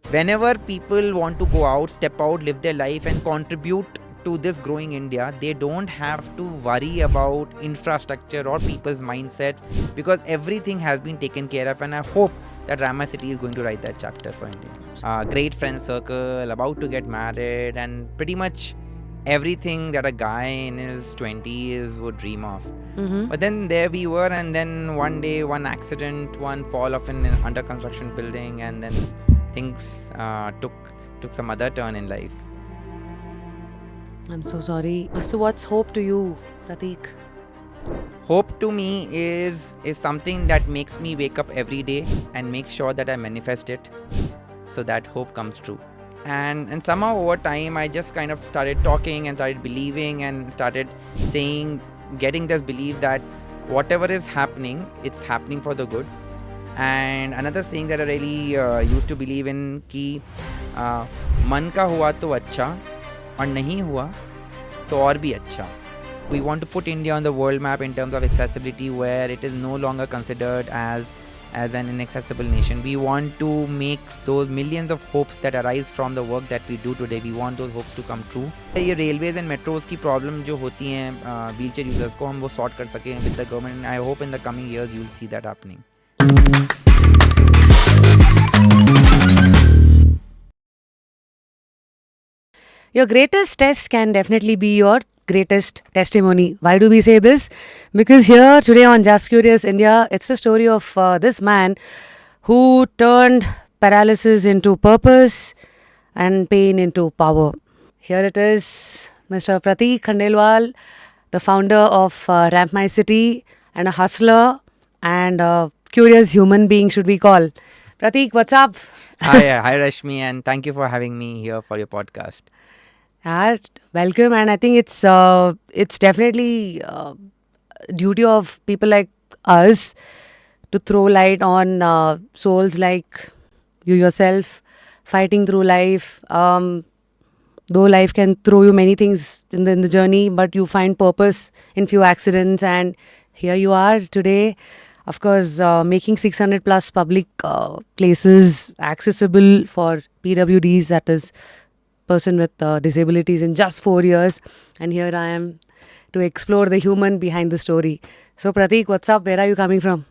Whenever people want to go out, step out, live their life and contribute to this growing India, they don't have to worry about infrastructure or people's mindsets, because everything has been taken care of, and I hope that Rama City is going to write that chapter for India. Great friend circle, about to get married, and pretty much everything that a guy in his 20s would dream of. But then there we were, and then one day, one accident, one fall of an under construction building, and then things took some other turn in life. I'm so sorry. So what's hope to you, Prateek? Hope to me is something that makes me wake up every day and make sure that I manifest it, so that hope comes true. And somehow over time I just kind of started talking and started believing and started saying, getting this belief that whatever is happening, it's happening for the good. And another saying that I really used to believe in कि मन का हुआ तो अच्छा और नहीं हुआ तो और भी अच्छा. We want to put India on the world map in terms of accessibility, where it is no longer considered as an inaccessible nation. We want to make those millions of hopes that arise from the work that we do today, we want those hopes to come true. ये railways and metros की problem जो होती हैं wheelchair users को, हम वो sort कर सकें with the government. I hope in the coming years you will see that happening. Your greatest test can definitely be your greatest testimony. Why do we say this? Because here today on Just Curious India, it's the story of this man who turned paralysis into purpose and pain into power. Here it is, Mr. Prateek Khandelwal, the founder of Ramp My City, and a hustler and a curious human being, should we call. Prateek, what's up? Hi Rashmi, and thank you for having me here for your podcast. Yeah, welcome, and I think it's definitely duty of people like us to throw light on souls like you yourself fighting through life. Though life can throw you many things in the journey, but you find purpose in few accidents, and here you are today. Of course, making 600 plus public places accessible for PWDs, that is person with disabilities, in just 4 years. And here I am to explore the human behind the story. So Prateek, what's up? Where are you coming from?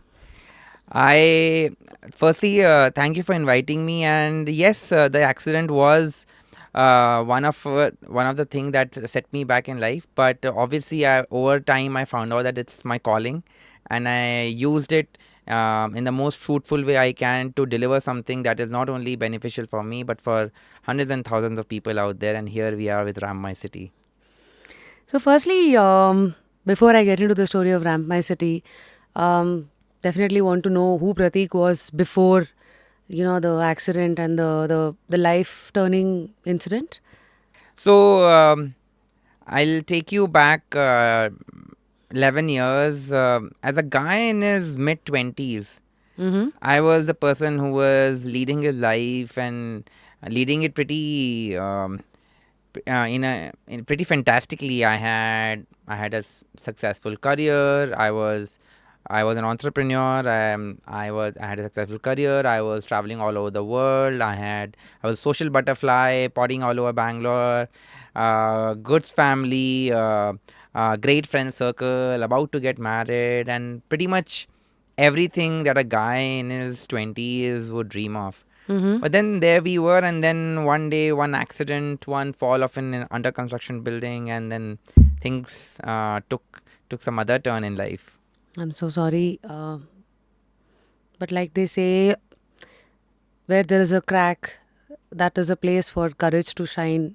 I firstly thank you for inviting me, and yes, the accident was one of the things that set me back in life. But obviously, over time, I found out that it's my calling, and I used it in the most fruitful way I can to deliver something that is not only beneficial for me but for hundreds and thousands of people out there. And here we are with Ramp My City. So firstly, before I get into the story of Ramp My City, definitely want to know who Prateek was before, the accident and the life turning incident. So I'll take you back 11 years. As a guy in his mid 20s, I was the person who was leading his life and leading it pretty pretty fantastically. I had a successful career. I was an entrepreneur. I had a successful career. I was traveling all over the world. I was a social butterfly, potting all over Bangalore. Goods family, great friend circle, about to get married, and pretty much everything that a guy in his 20s would dream of. But then there we were, and then one day, one accident, one fall of an under construction building, and then things took some other turn in life. I'm so sorry. But like they say, where there is a crack, that is a place for courage to shine,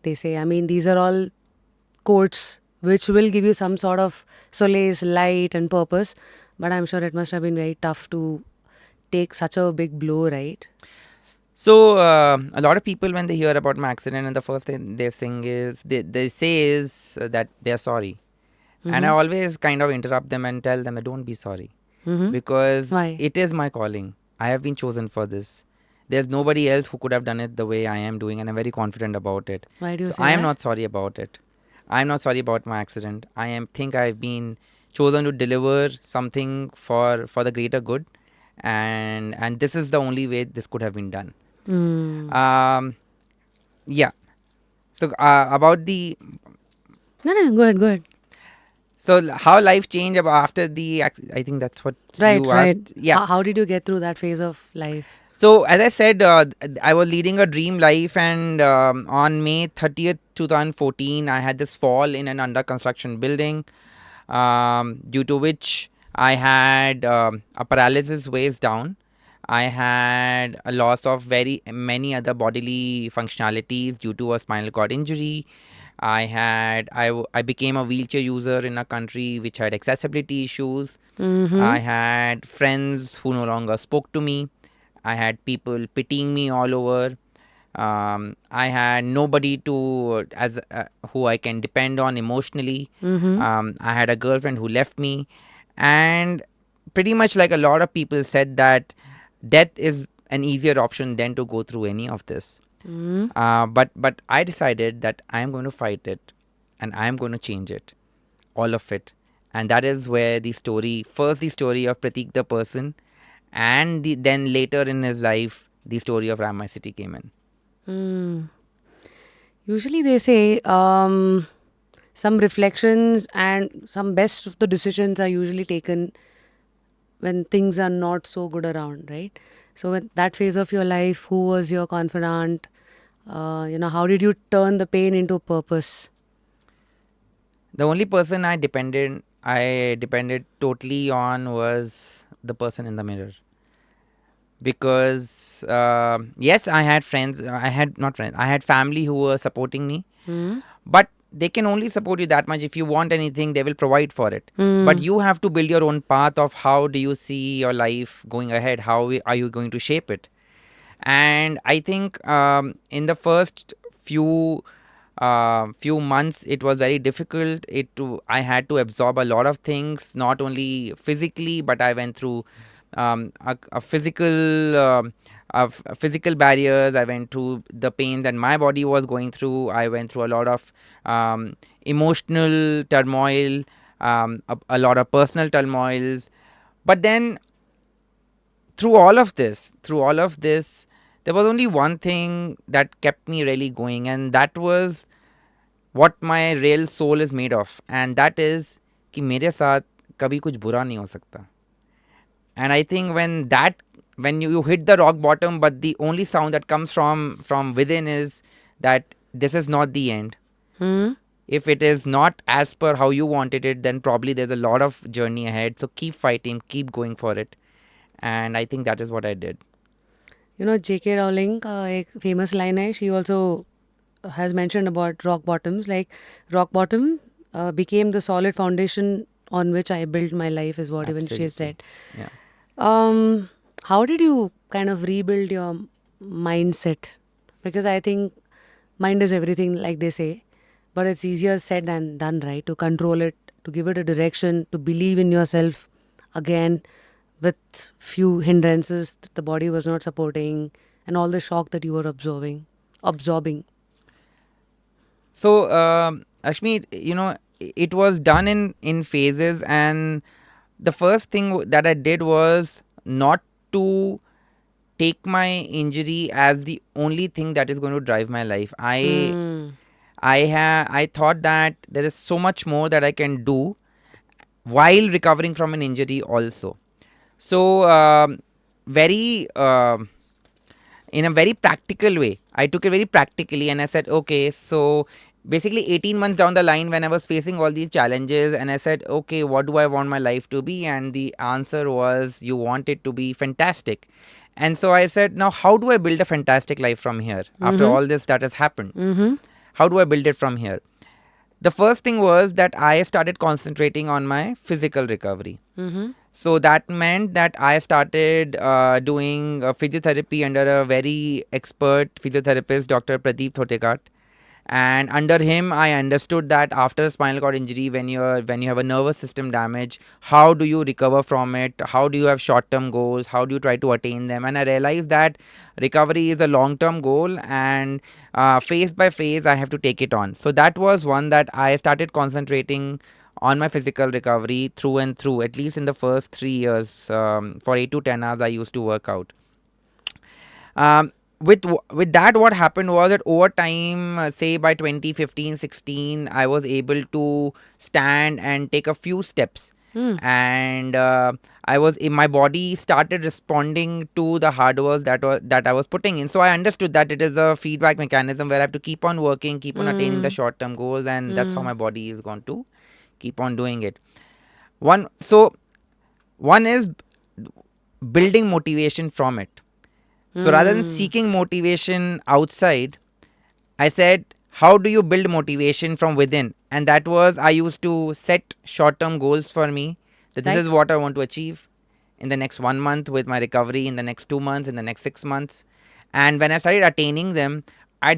they say. I mean, these are all quotes which will give you some sort of solace, light, and purpose. But I'm sure it must have been very tough to take such a big blow, right? So a lot of people, when they hear about my accident, and the first thing they sing is they say is that they are sorry. And I always kind of interrupt them and tell them, don't be sorry, because Why? it is my calling. I have been chosen for this. There's nobody else who could have done it the way I am doing, and I'm very confident about it. Why do you So say I am that? not sorry about it. I'm not sorry about my accident. Think I've been chosen to deliver something for the greater good, and this is the only way this could have been done. Mm. Yeah. So about the No, go ahead, go ahead. how life changed after the I think that's what Right, you right. asked. Yeah. How did you get through that phase of life? So as I said, I was leading a dream life, and on May 30th, 2014, I had this fall in an under construction building, due to which I had a paralysis waist down. I had a loss of very many other bodily functionalities due to a spinal cord injury. I became a wheelchair user in a country which had accessibility issues. Mm-hmm. I had friends who no longer spoke to me. I had people pitying me all over. I had nobody to as who I can depend on emotionally. Mm-hmm. I had a girlfriend who left me, and pretty much like a lot of people said that death is an easier option than to go through any of this. Mm-hmm. But I decided that I am going to fight it, and I am going to change it, all of it, and that is where the story of Pratik the person, and then later in his life, the story of Ramai City came in. Mm. Usually they say some reflections and some best of the decisions are usually taken when things are not so good around, right? So, with that phase of your life, who was your confidant? How did you turn the pain into purpose? The only person I depended totally on was the person in the mirror. Because yes, I had friends. I had not friends. I had family who were supporting me, Hmm? but they can only support you that much. If you want anything, they will provide for it. But Mm. you have to build your own path of how do you see your life going ahead. How are you going to shape it? And I think in the first few months it was very difficult. I had to absorb a lot of things, not only physically, but I went through a physical physical barriers. I went through the pain that my body was going through. I went through a lot of emotional turmoil, a lot of personal turmoils. But then through all of this, there was only one thing that kept me really going, and that was what my real soul is made of, and that is कि मेरे साथ कभी कुछ बुरा नहीं हो सकता. And I think when you hit the rock bottom, but the only sound that comes from within is that this is not the end. Hmm? If it is not as per how you wanted it, then probably there's a lot of journey ahead. So keep fighting, keep going for it. And I think that is what I did. J.K. Rowling का एक famous line है. She also has mentioned about rock bottoms. Like rock bottom became the solid foundation on which I built my life, is what even she Absolutely. said. Yeah. How did you kind of rebuild your mindset? Because I think mind is everything, like they say, but it's easier said than done, right? To control it, to give it a direction, to believe in yourself again with few hindrances that the body was not supporting and all the shock that you were absorbing. So, Ashmi, it was done in phases, and the first thing that I did was not to take my injury as the only thing that is going to drive my life. Hmm. I thought that there is so much more that I can do while recovering from an injury also. So, very in a very practical way, I took it very practically, and I said, okay, so basically 18 months down the line, when I was facing all these challenges, and I said, okay, what do I want my life to be? And the answer was, you want it to be fantastic. And so I said, now how do I build a fantastic life from here after Mm-hmm. all this that has happened? Mm-hmm. How do I build it from here? The first thing was that I started concentrating on my physical recovery. Mm-hmm. So that meant that I started doing physiotherapy under a very expert physiotherapist, Dr. Pradeep Thotekat. And under him, I understood that after a spinal cord injury, when you have a nervous system damage, how do you recover from it? How do you have short-term goals? How do you try to attain them? And I realized that recovery is a long-term goal, and phase by phase, I have to take it on. So that was one that I started concentrating on my physical recovery through and through. At least in the first 3 years, for 8 to 10 hours, I used to work out. Um, with that, what happened was that over time, say by 2015, 16, I was able to stand and take a few steps, Hmm. and I was in my body started responding to the hard work that I was putting in. So I understood that it is a feedback mechanism where I have to keep on working, keep on attaining the Hmm. short term goals, and that's how Hmm. my body is going to keep on doing it. One is building motivation from it. So rather than Hmm. seeking motivation outside, I said, how do you build motivation from within? And that was, I used to set short term goals for me, that this Like. is what I want to achieve in the next 1 month with my recovery, in the next 2 months, in the next 6 months. And when I started attaining them, I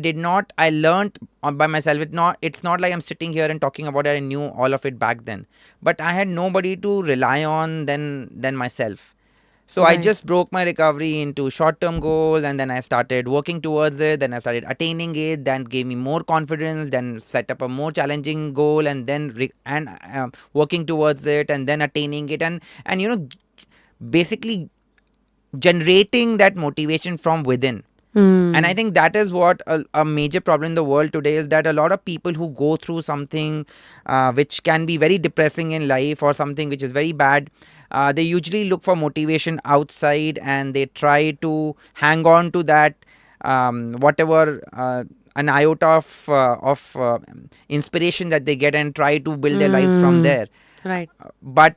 learned by myself. It's not like I'm sitting here and talking about it. I knew all of it back then. But I had nobody to rely on than myself. So I Right. just broke my recovery into short-term goals, and then I started working towards it. Then I started attaining it. Then gave me more confidence. Then set up a more challenging goal, and then working towards it, and then attaining it, and basically generating that motivation from within. And I Hmm. think that is what a major problem in the world today is, that a lot of people who go through something which can be very depressing in life, or something which is very bad, they usually look for motivation outside, and they try to hang on to that, whatever an iota of inspiration that they get, and try to build their lives from Hmm. there. Right. But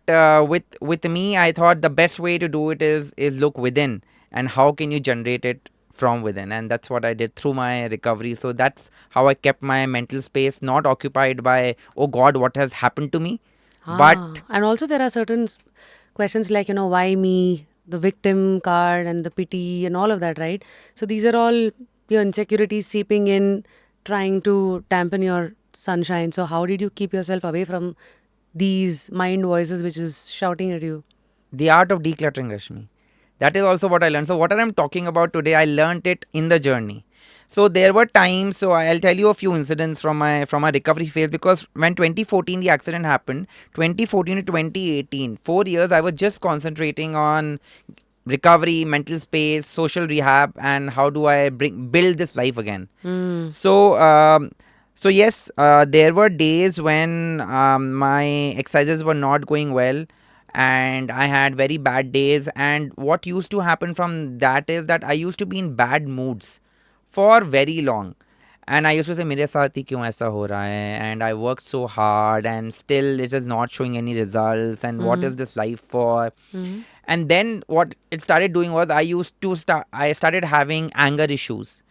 with me, I thought the best way to do it is look within, and how can you generate it from within. And that's what I did through my recovery. So that's how I kept my mental space not occupied by, oh god, what has happened to me, but And also there are certain questions like, why me, the victim card and the pity and all of that, right? So these are all your insecurities seeping in, trying to dampen your sunshine. So how did you keep yourself away from these mind voices which is shouting at you? the art of decluttering, Rashmi. That is also what I learned. So what I'm talking about today, I learned it in the journey. So there were times. So I'll tell you a few incidents from my recovery phase, because when 2014 the accident happened, 2014 to 2018, 4 years, I was just concentrating on recovery, mental space, social rehab, and how do I build this life again. Hmm. So yes, there were days when my exercises were not going well, and I had very bad days. And what used to happen from that is that I used to be in bad moods for very long. And I used to say, मेरे साथ ही क्यों ऐसा हो रहा है? And I worked so hard, and still it is not showing any results. And what Hmm. is this life for? Hmm. And then what it started doing was, I started having anger issues,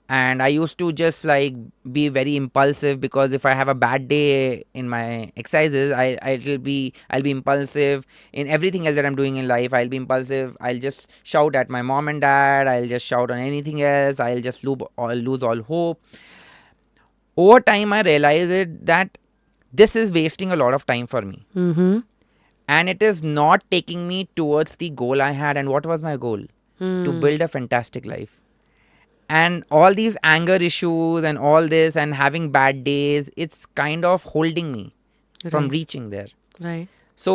and I used to just like be very impulsive, because if I have a bad day in my exercises, I'll be impulsive in everything else that I'm doing in life. I'll be impulsive. I'll just shout at my mom and dad. I'll just shout on anything else. I'll just lose all hope. Over time, I realized that this is wasting a lot of time for me, Hmm. and it is not taking me towards the goal I had. And what was my goal? To Hmm. build a fantastic life. And all these anger issues and all this and having bad days, it's kind of holding me from Right. reaching there. Right. So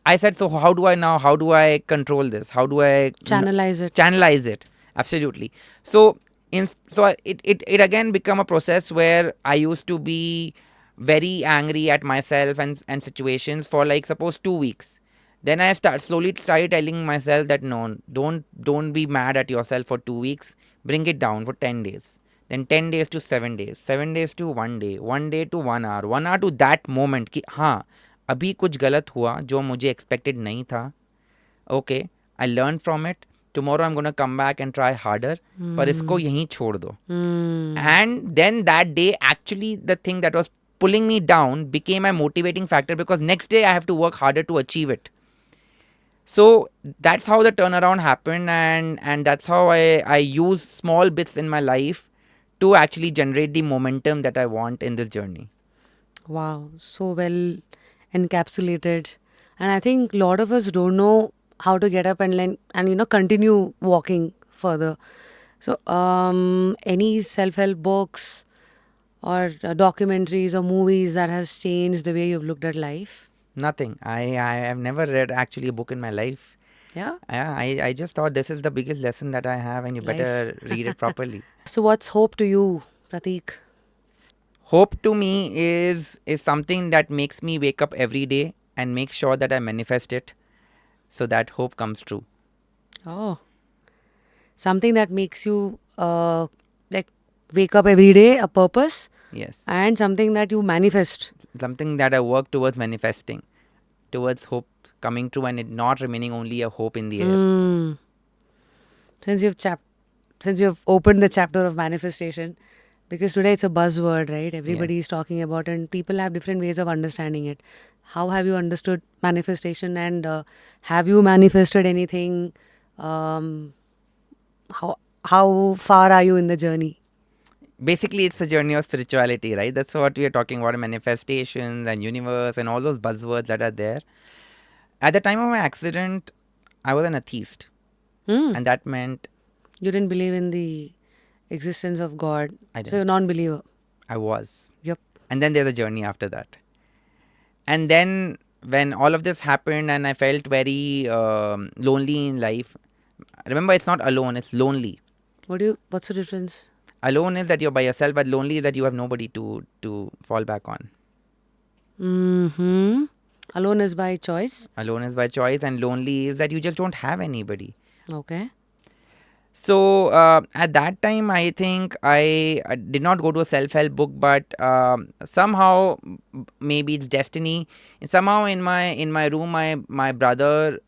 I said, so how do I control this? How do I Channelize it. channelize it? Absolutely. So it again become a process where I used to be very angry at myself and situations for, like, suppose 2 weeks. Then I slowly started telling myself that no, don't be mad at yourself for 2 weeks. Bring it down for 10 days. Then 10 days to 7 days, 7 days to 1 day, 1 day to 1 hour, 1 hour to that moment कि हाँ, अभी कुछ गलत हुआ जो मुझे expected नहीं था. Okay, I learn from it. Tomorrow I am gonna come back and try harder. पर इसको Hmm. यहीं छोड़ दो. Hmm. And then that day, actually, the thing that was pulling me down became a motivating factor, because next day I have to work harder to achieve it. So that's how the turnaround happened, and that's how I use small bits in my life to actually generate the momentum that I want in this journey. Wow, so well encapsulated. And I think a lot of us don't know how to get up and continue walking further. So, any self-help books or documentaries or movies that has changed the way you've looked at life? Nothing. I have never read actually a book in my life. Yeah. I just thought this is the biggest lesson that I have, and you Life. better read it properly. So what's hope to you, Prateek? Hope to me is something that makes me wake up every day and make sure that I manifest it, so that hope comes true. Oh, something that makes you like wake up every day, a purpose, Yes, and something that you manifest. something that I work towards manifesting, towards hope coming true, and it not remaining only a hope in the air. Mm. Since you've opened the chapter of manifestation, because today it's a buzzword, right? Everybody is Yes. talking about, and people have different ways of understanding it. How have you understood manifestation, and have you manifested anything? Um, how far are you in the journey? Basically, it's a journey of spirituality, right? That's what we are talking about, manifestations and universe and all those buzzwords that are there. At the time of my accident, I was an atheist, Hmm. and that meant You didn't believe in the existence of God, I so you're didn't. non-believer. I was. Yep. And then there's a journey after that. And then when all of this happened and I felt very lonely in life, remember, it's not alone, it's lonely. What's the difference? Alone is that you're by yourself, but lonely is that you have nobody to fall back on. Mm-hmm. Alone is by choice. Alone is by choice, and lonely is that you just don't have anybody. Okay. So at that time, I think I did not go to a self-help book, but somehow maybe it's destiny. Somehow in my room, my brother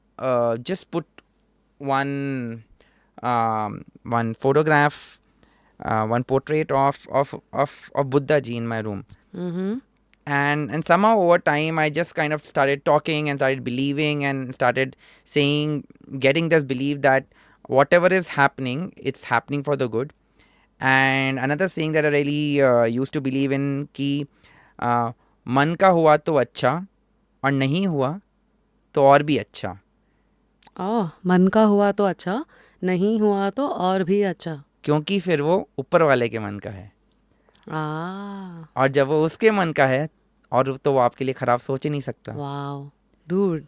just put one photograph, one portrait of Buddha ji in my room. Mm-hmm. And somehow over time I just kind of started talking and started believing and started saying, getting this belief that whatever is happening, it's happening for the good. And another saying that I really used to believe in कि मन का हुआ तो अच्छा और नहीं हुआ तो और भी अच्छा. मन का हुआ तो अच्छा, नहीं हुआ तो और भी अच्छा. क्योंकि फिर वो ऊपर वाले के मन का है, और जब वो उसके मन का है और तो वो आपके लिए खराब सोच ही नहीं सकता. Wow dude,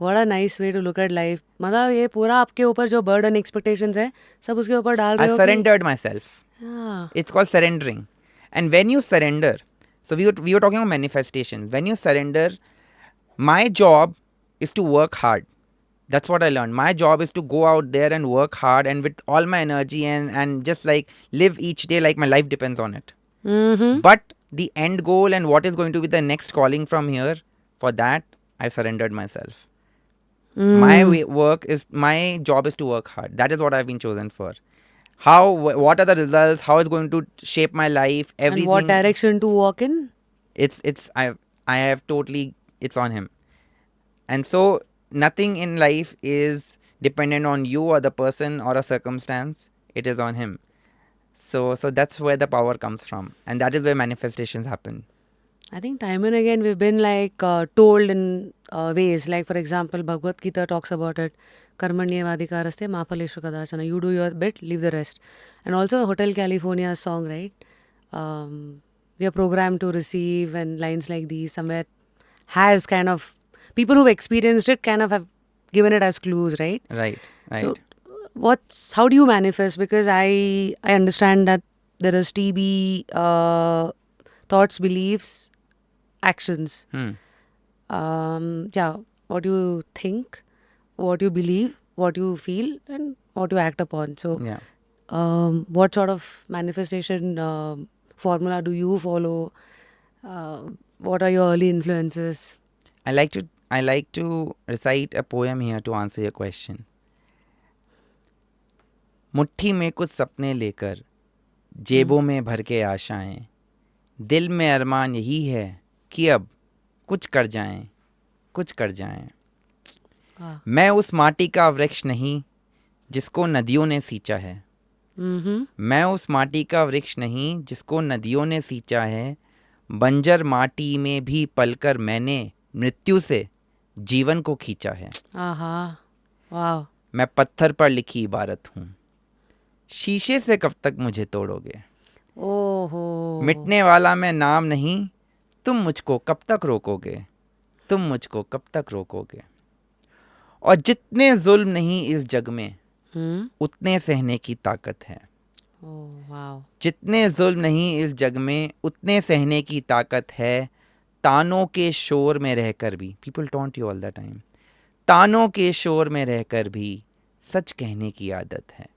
what a nice way to look at life. मतलब ये पूरा आपके ऊपर जो बर्डन एक्सपेक्टेशंस है सब उसके ऊपर डाल I रहे हो कि surrendered myself. हाँ. It's called surrendering. And when you surrender, so we were talking about manifestations. When you surrender, my job is to work hard. That's what I learned. My job is to go out there and work hard and with all my energy and just like live each day like my life depends on it. Mm-hmm. But the end goal and what is going to be the next calling from here, for that, I surrendered myself. My job is to work hard. That is what I've been chosen for. What are the results? How it's going to shape my life? And what Everything. direction to walk in? I have totally, it's on him. And so nothing in life is dependent on you or the person or a circumstance. It is on him. So that's where the power comes from, and that is where manifestations happen. I think time and again we've been like told in ways, like for example Bhagavad Gita talks about it, karmanyevadikaraste maphaleshu kadachana, you do your bit, leave the rest. And also Hotel California song, right? We are programmed to receive, and lines like these somewhere has kind of, people who've experienced it kind of have given it as clues, right? Right. So how do you manifest? Because I understand that there is TB, thoughts, beliefs, actions. Yeah, what you think, what you believe, what you feel, and what you act upon. So Yeah. what sort of manifestation formula do you follow? What are your early influences? I like to recite a poem here to answer your question. मुट्ठी में कुछ सपने लेकर, जेबों में भर के आशाएं, दिल में अरमान यही है कि अब कुछ कर जाएं, कुछ कर जाएं. मैं उस माटी का वृक्ष नहीं जिसको नदियों ने सींचा है. मैं उस माटी का वृक्ष नहीं जिसको नदियों ने सींचा है. बंजर माटी में भी पलकर मैंने मृत्यु से जीवन को खींचा है. वाह. मैं पत्थर पर लिखी इबारत हूँ, शीशे से कब तक मुझे तोड़ोगे. ओहो. मिटने वाला मैं नाम नहीं, तुम मुझको कब तक रोकोगे, तुम मुझको कब तक रोकोगे. और जितने जुल्म नहीं इस जग में Hmm. उतने सहने की ताकत है. Oh, wow. जितने जुल्म नहीं इस जग में उतने सहने की ताकत है. तानों के शोर में रहकर भी, people taunt you all the time, तानों के शोर में रहकर भी सच कहने की आदत है.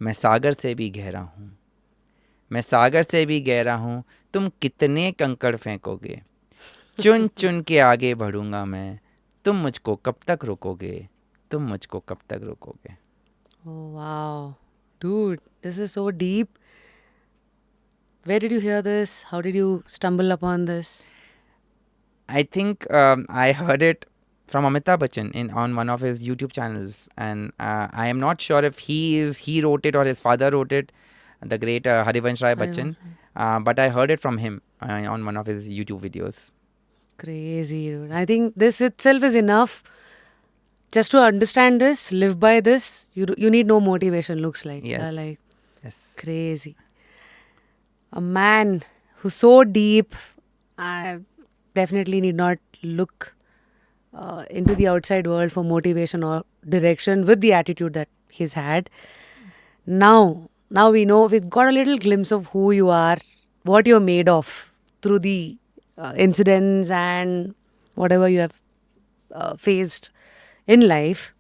मैं सागर से भी गहरा हूँ, मैं सागर से भी गहरा हूँ, तुम कितने कंकड़ फेंकोगे, चुन चुन के आगे बढ़ूंगा मैं, तुम मुझको कब तक रोकोगे, तुम मुझको कब तक रोकोगे. Oh, wow. Dude, this is so deep. Where did you hear this? How did you stumble upon this? I think I heard it from Amitabh Bachchan on one of his YouTube channels, and I am not sure if he wrote it or his father wrote it, the great Harivansh Rai Bachchan, but I heard it from him on one of his YouTube videos. Crazy, dude. I think this itself is enough. Just to understand this, live by this, you need no motivation, looks like. Yes. Like, Yes. crazy. A man who's so deep, I definitely need not look into the outside world for motivation or direction with the attitude that he's had. Now we know, we've got a little glimpse of who you are, what you're made of through the incidents and whatever you have faced in life.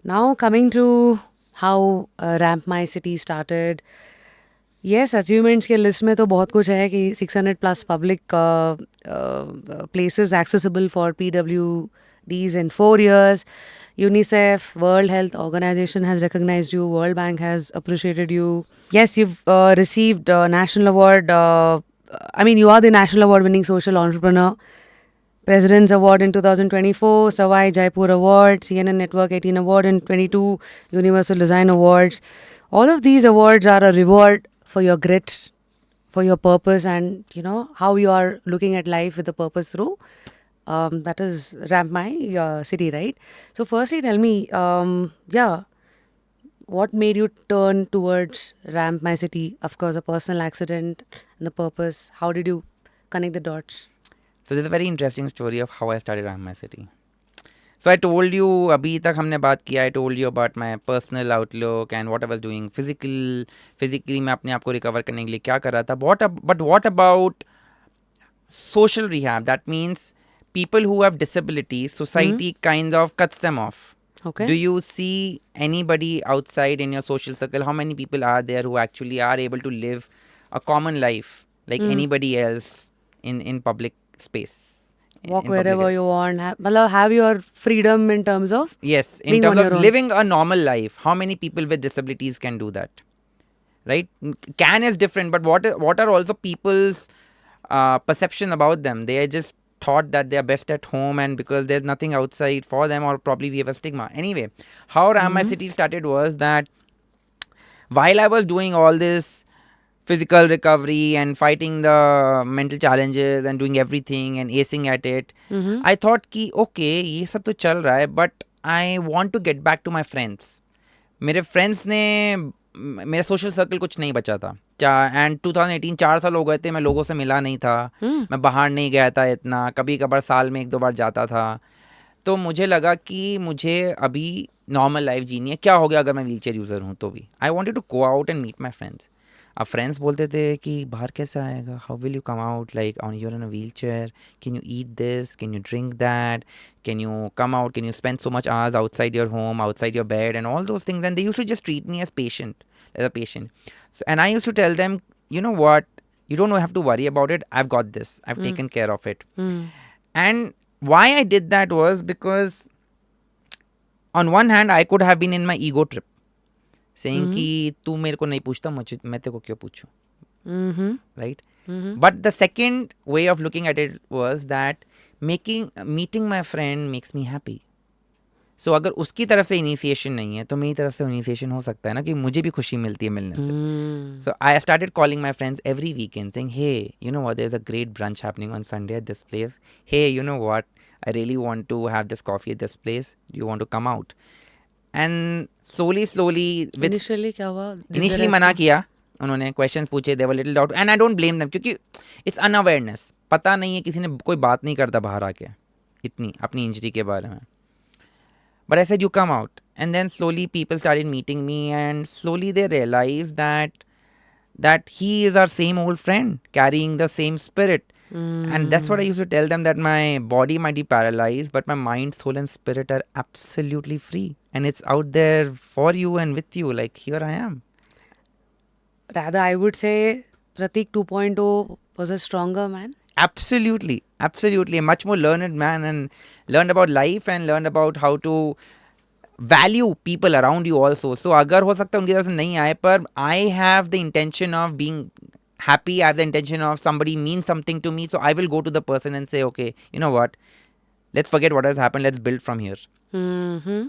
Now coming to how Ramp My City started. Yes, achievements के list में तो बहुत कुछ है कि 600 plus public places accessible for PWDs in 4 years. UNICEF, World Health Organization has recognized you. World Bank has appreciated you. Yes, you've received a national award. You are the national award winning social entrepreneur. President's Award in 2024, Savai Jaipur Award, CNN Network 18 Award in 22, Universal Design Awards. All of these awards are a reward for your grit, for your purpose, and how you are looking at life with a purpose through. That is Ramp My City, right? So firstly, tell me, what made you turn towards Ramp My City? Of course, a personal accident and the purpose. How did you connect the dots? So there's a very interesting story of how I started Ramp My City. So I told you, अभी तक हमने बात किया, I told you about my personal outlook and what I was doing physically मैं अपने आप को recover करने के लिए क्या कर रहा था. But what about social rehab? That means people who have disabilities, society kind of cuts them off. Okay. Do you see anybody outside in your social circle? How many people are there who actually are able to live a common life like anybody else in public space? Walk in public wherever you want. Have your freedom in terms of Yes, in being terms on of your own. living a normal life. How many people with disabilities can do that? Right? Can is different, but what are also people's perception about them? They are just thought that they are best at home, and because there's nothing outside for them, or probably we have a stigma. Anyway, how Ramp My City started was that while I was doing all this physical recovery and fighting the mental challenges and doing everything and acing at it, I thought कि okay, ये सब तो चल रहा है, but I want to get back to my friends. मेरे friends ने, मेरा सोशल सर्कल कुछ नहीं बचा था. एंड 2018 4 साल हो गए थे, मैं लोगों से मिला नहीं था, मैं बाहर नहीं गया था इतना, कभी कभार साल में 1-2 बार जाता था. तो मुझे लगा कि मुझे अभी नॉर्मल लाइफ जीनी है. क्या हो गया अगर मैं व्हील चेयर यूज़र हूँ तो भी. I wanted to go out and meet my friends. अब फ्रेंड्स बोलते थे कि बाहर कैसे आएगा, how will you come out, like on your in a wheel chair, can you eat this, can you drink that, can you come out, can you spend so much hours outside your home, outside your bed and all those things. And they used to just treat me as a patient. So, and I used to tell them, you know what, you don't have to worry about it, I've got this, I've taken care of it. And why I did that was because on one hand I could have been in my ego trip saying कि तू मेरे को नहीं पूछता, मुझे मैं तेरे को क्यों पूछूं, right? But the second way of looking at it was that meeting my friend makes me happy. So अगर उसकी तरफ से इनिशिएशन नहीं है तो मेरी तरफ से इनिशिएशन हो सकता है ना, कि मुझे भी खुशी मिलती है मिलने से. So I started calling my friends every weekend saying, hey, you know what, there's a great brunch happening on Sunday at this place. Hey, you know what, I really want to have this coffee at this place. Do you want to come out? And slowly with initially क्या हुआ? initially मना किया उन्होंने, questions पूछे, they were little doubt, and I don't blame them क्योंकि it's unawareness. पता नहीं है, किसी ने कोई बात नहीं करता बाहर आके इतनी अपनी इंजरी के बारे में. But I said, you come out. And then slowly people started meeting me, and slowly they realized that he is our same old friend, carrying the same spirit. And that's what I used to tell them, that my body might be paralyzed, but my mind, soul, and spirit are absolutely free. And it's out there for you and with you. Like, here I am. Rather, I would say Pratik 2.0 was a stronger man. Absolutely. Absolutely. A much more learned man, and learned about life and learned about how to value people around you also. So अगर हो सकता है उनकी तरफ से नहीं आए, पर I have the intention of being happy, I have the intention of somebody means something to me, so I will go to the person and say, okay, you know what, let's forget what has happened, let's build from here. Mm-hmm.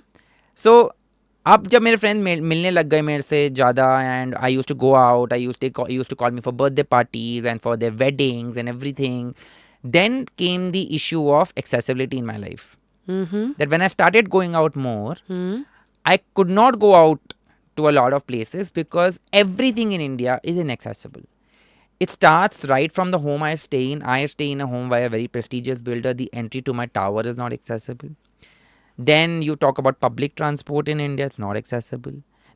So अब जब मेरे friend मिलने लग गए मेरे से ज़्यादा, and I use to go out, I use to call me for birthday parties and for their weddings and everything, then came the issue of accessibility in my life. Mm-hmm. That when I started going out more, Mm-hmm. I could not go out to a lot of places because everything in India is inaccessible. It starts right from the home I stay in. I stay in a home by a very prestigious builder. The entry to my tower is not accessible. Then you talk about public transport in India, it's not accessible.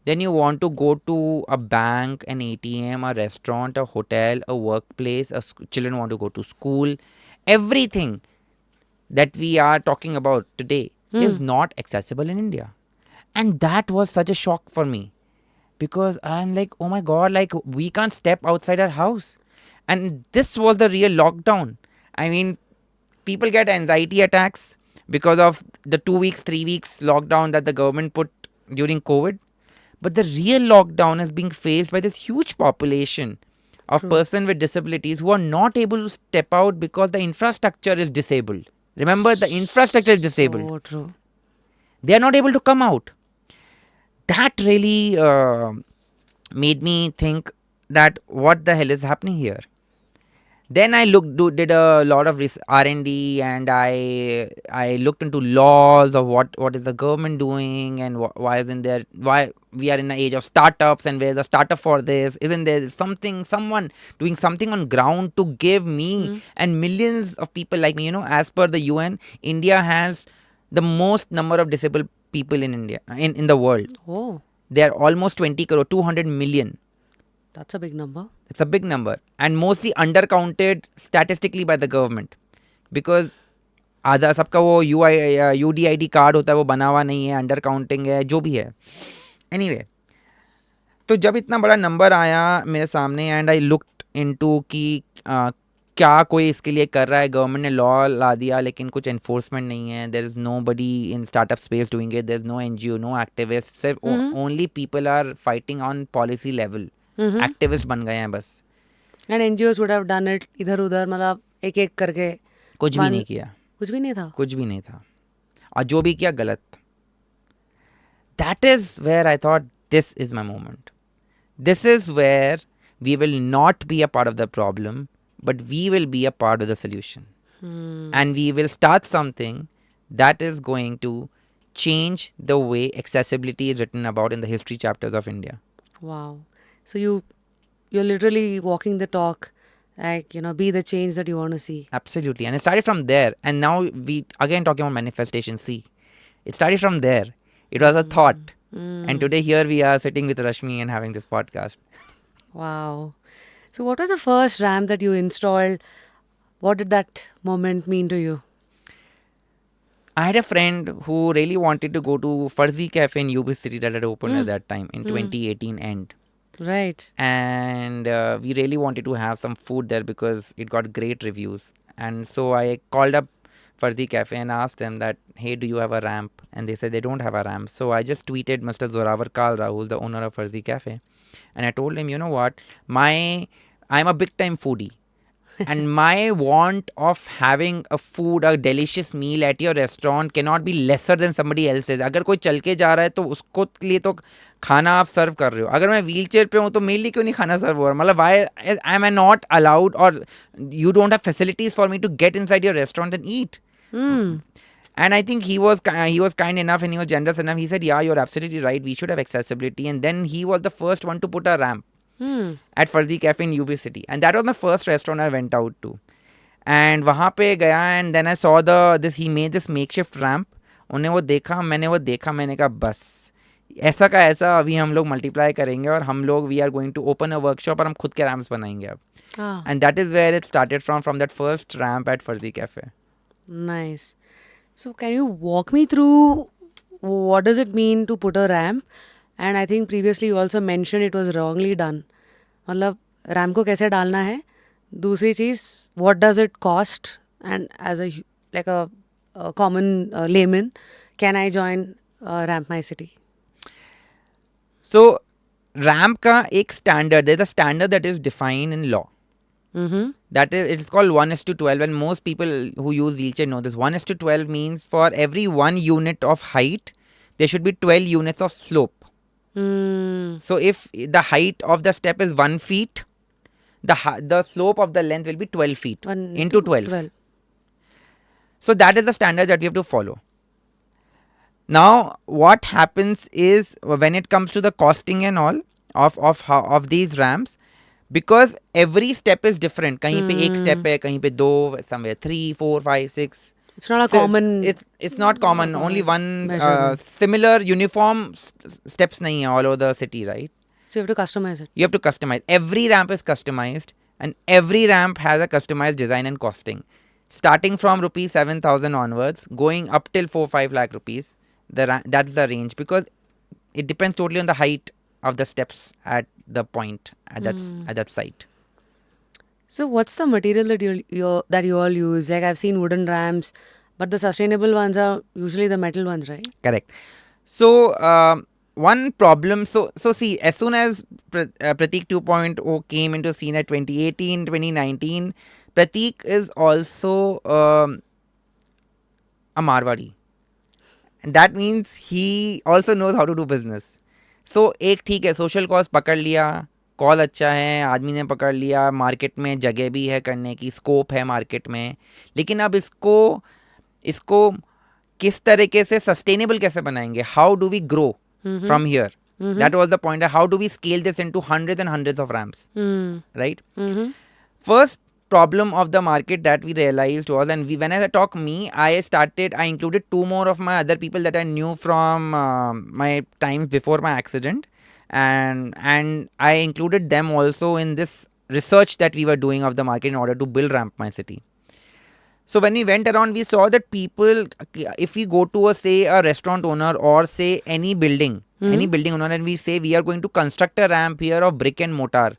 Then you want to go to a bank, an ATM, a restaurant, a hotel, a workplace, children want to go to school. Everything that we are talking about today is not accessible in India. And that was such a shock for me, because I'm like, oh my God, like we can't step outside our house. And this was the real lockdown. I mean, people get anxiety attacks because of the 2 weeks, 3 weeks lockdown that the government put during COVID. But the real lockdown is being faced by this huge population of True. person with disabilities who are not able to step out because the infrastructure is disabled. Remember, the infrastructure is disabled. So true. They are not able to come out. That really made me think that what the hell is happening here. Then I did a lot of R&D, and I looked into laws of what is the government doing, and why we are in an age of startups, and where's the startup for this? Isn't there someone doing something on ground to give me and millions of people like me? As per the UN, India has the most number of disabled people in India, in the world. Oh, They are almost 20 crore, 200 million. that's a big number. It's a big number, and mostly undercounted statistically by the government, because आधा सबका वो UDID card होता है, वो बना हुआ नहीं है, अंडर काउंटिंग है, जो भी है. एनीवे, तो जब इतना बड़ा नंबर आया मेरे सामने, एंड आई लुक्ड इनटू कि क्या कोई इसके लिए कर रहा है. गवर्नमेंट ने लॉ ला दिया, लेकिन कुछ एनफोर्समेंट नहीं है. There is nobody in startup space doing it. There is no NGO, no activist. सिर्फ only people are fighting on policy level. Activist बन गए हैं बस. And NGOs would have done it इधर उधर, मतलब एक एक करके. कुछ भी नहीं किया. कुछ भी नहीं था. कुछ भी नहीं था, और जो भी किया गलत. That is where I thought, this is my moment. This is where we will not be a part of the problem, but we will be a part of the solution. And we will start something that is going to change the way accessibility is written about in the history chapters of India. Wow. So you're literally walking the talk, like, be the change that you want to see. Absolutely. And it started from there. And now we again talking about manifestation. See, it started from there. It was a thought. And today here we are sitting with Rashmi and having this podcast. Wow. So what was the first ramp that you installed? What did that moment mean to you? I had a friend who really wanted to go to Farzi Cafe in UB City that had opened at that time in 2018 end. Right. And we really wanted to have some food there because it got great reviews. And so I called up Farzi Cafe and asked them that, hey, do you have a ramp? And they said they don't have a ramp. So I just tweeted Mr. Zorawar Kalra, who's the owner of Farzi Cafe. And I told him, you know what, I'm a big time foodie. And my want of having a delicious meal at your restaurant cannot be lesser than somebody else's. अगर कोई चल के जा रहा है तो उसको लिए तो खाना आप सर्व कर रहे हो. अगर मैं व्हील चेयर पे हूँ तो मेरे लिए क्यों नहीं खाना सर्व हो रहा? मतलब why am I not allowed, or you don't have facilities for me to get inside your restaurant and eat? And I think he was kind enough and he was generous enough. He said, yeah, you're absolutely right. We should have accessibility. And then he was the first one to put a ramp at Farzi Cafe in UB City. And that was the first restaurant I went out to. And वहाँ पे गया, and then I saw he made this makeshift ramp उन्हें वो देखा, मैंने कहा बस ऐसा का ऐसा अभी हम लोग मल्टीप्लाई करेंगे और हम लोग we are going to open a workshop और हम खुद के रैम्प्स बनाएंगे अब. Ah, And that is where it started from that first ramp at Farzi Cafe. nice. So can you walk me through what does it mean to put a ramp? And I think previously you also mentioned it was wrongly done. मतलब ramp को कैसे डालना है. दूसरी चीज़, what does it cost? And as a like a common layman, can I join Ramp My City? So ramp का एक standard, there's a standard that is defined in law. Mm-hmm. That is, it's called 1:12, and most people who use wheelchair know this. 1:12 means for every 1 unit of height, there should be 12 units of slope. Mm. So if the height of the step is 1 feet, the slope of the length will be 12 feet One into 12. So that is the standard that we have to follow. Now, what happens is when it comes to the costing and all of these ramps, because every step is different. कहीं पे एक step है, कहीं पे दो, somewhere 3, 4, 5, 6. It's not a So common. It's not common. Only one measurement. similar uniform steps नहीं है all over the city, right? So you have to customize it. You have to customize. Every ramp is customized, and every ramp has a customized design and costing. Starting from rupees 7,000 onwards, going up till 4-5 lakh rupees. That's the range, because it depends totally on the height of the steps at the point at that site. So what's the material that you all use? Like I've seen wooden ramps, but the sustainable ones are usually the metal ones, right? Correct. So one problem. So see, as soon as Pratik 2.0 came into scene at 2018, 2019, Pratik is also a Marwadi. And that means he also knows how to do business. So एक ठीक है, social cause पकड़ लिया, call अच्छा है, आदमी ने पकड़ लिया, मार्केट में जगह भी है करने की, स्कोप है मार्केट में, लेकिन अब इसको किस तरीके से सस्टेनेबल कैसे बनाएंगे? How do we grow from here? That was the point. How do we scale this into hundreds and hundreds of ramps? Right? First problem of the market that we realized was, and when I talk me, I included 2 more of my other people that I knew from my times before my accident, and I included them also in this research that we were doing of the market in order to build Ramp My City. So when we went around, we saw that people, if we go to a restaurant owner or say any building owner, and we say we are going to construct a ramp here of brick and mortar,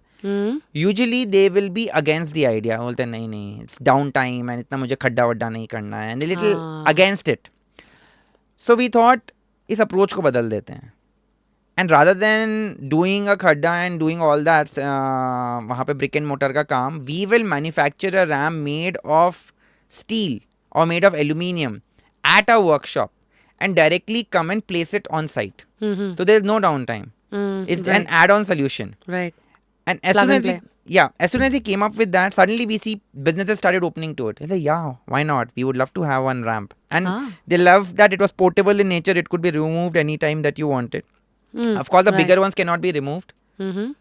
usually they will be against the idea. बोलते नहीं, it's downtime and इतना मुझे खड्डा वड्डा नहीं करना है, and a little against it. So we thought इस approach को बदल देते हैं. And rather than doing a khadda and doing all that, वहाँ पे brick and mortar का काम, we will manufacture a ramp made of steel or made of aluminium at a workshop and directly come and place it on site. So there is no downtime. It's an add-on solution. Right. And as soon as we came up with that, suddenly we see businesses started opening to it. I said, yeah, why not? We would love to have one ramp. And they love that it was portable in nature. It could be removed anytime that you wanted. Of course, the bigger ones cannot be removed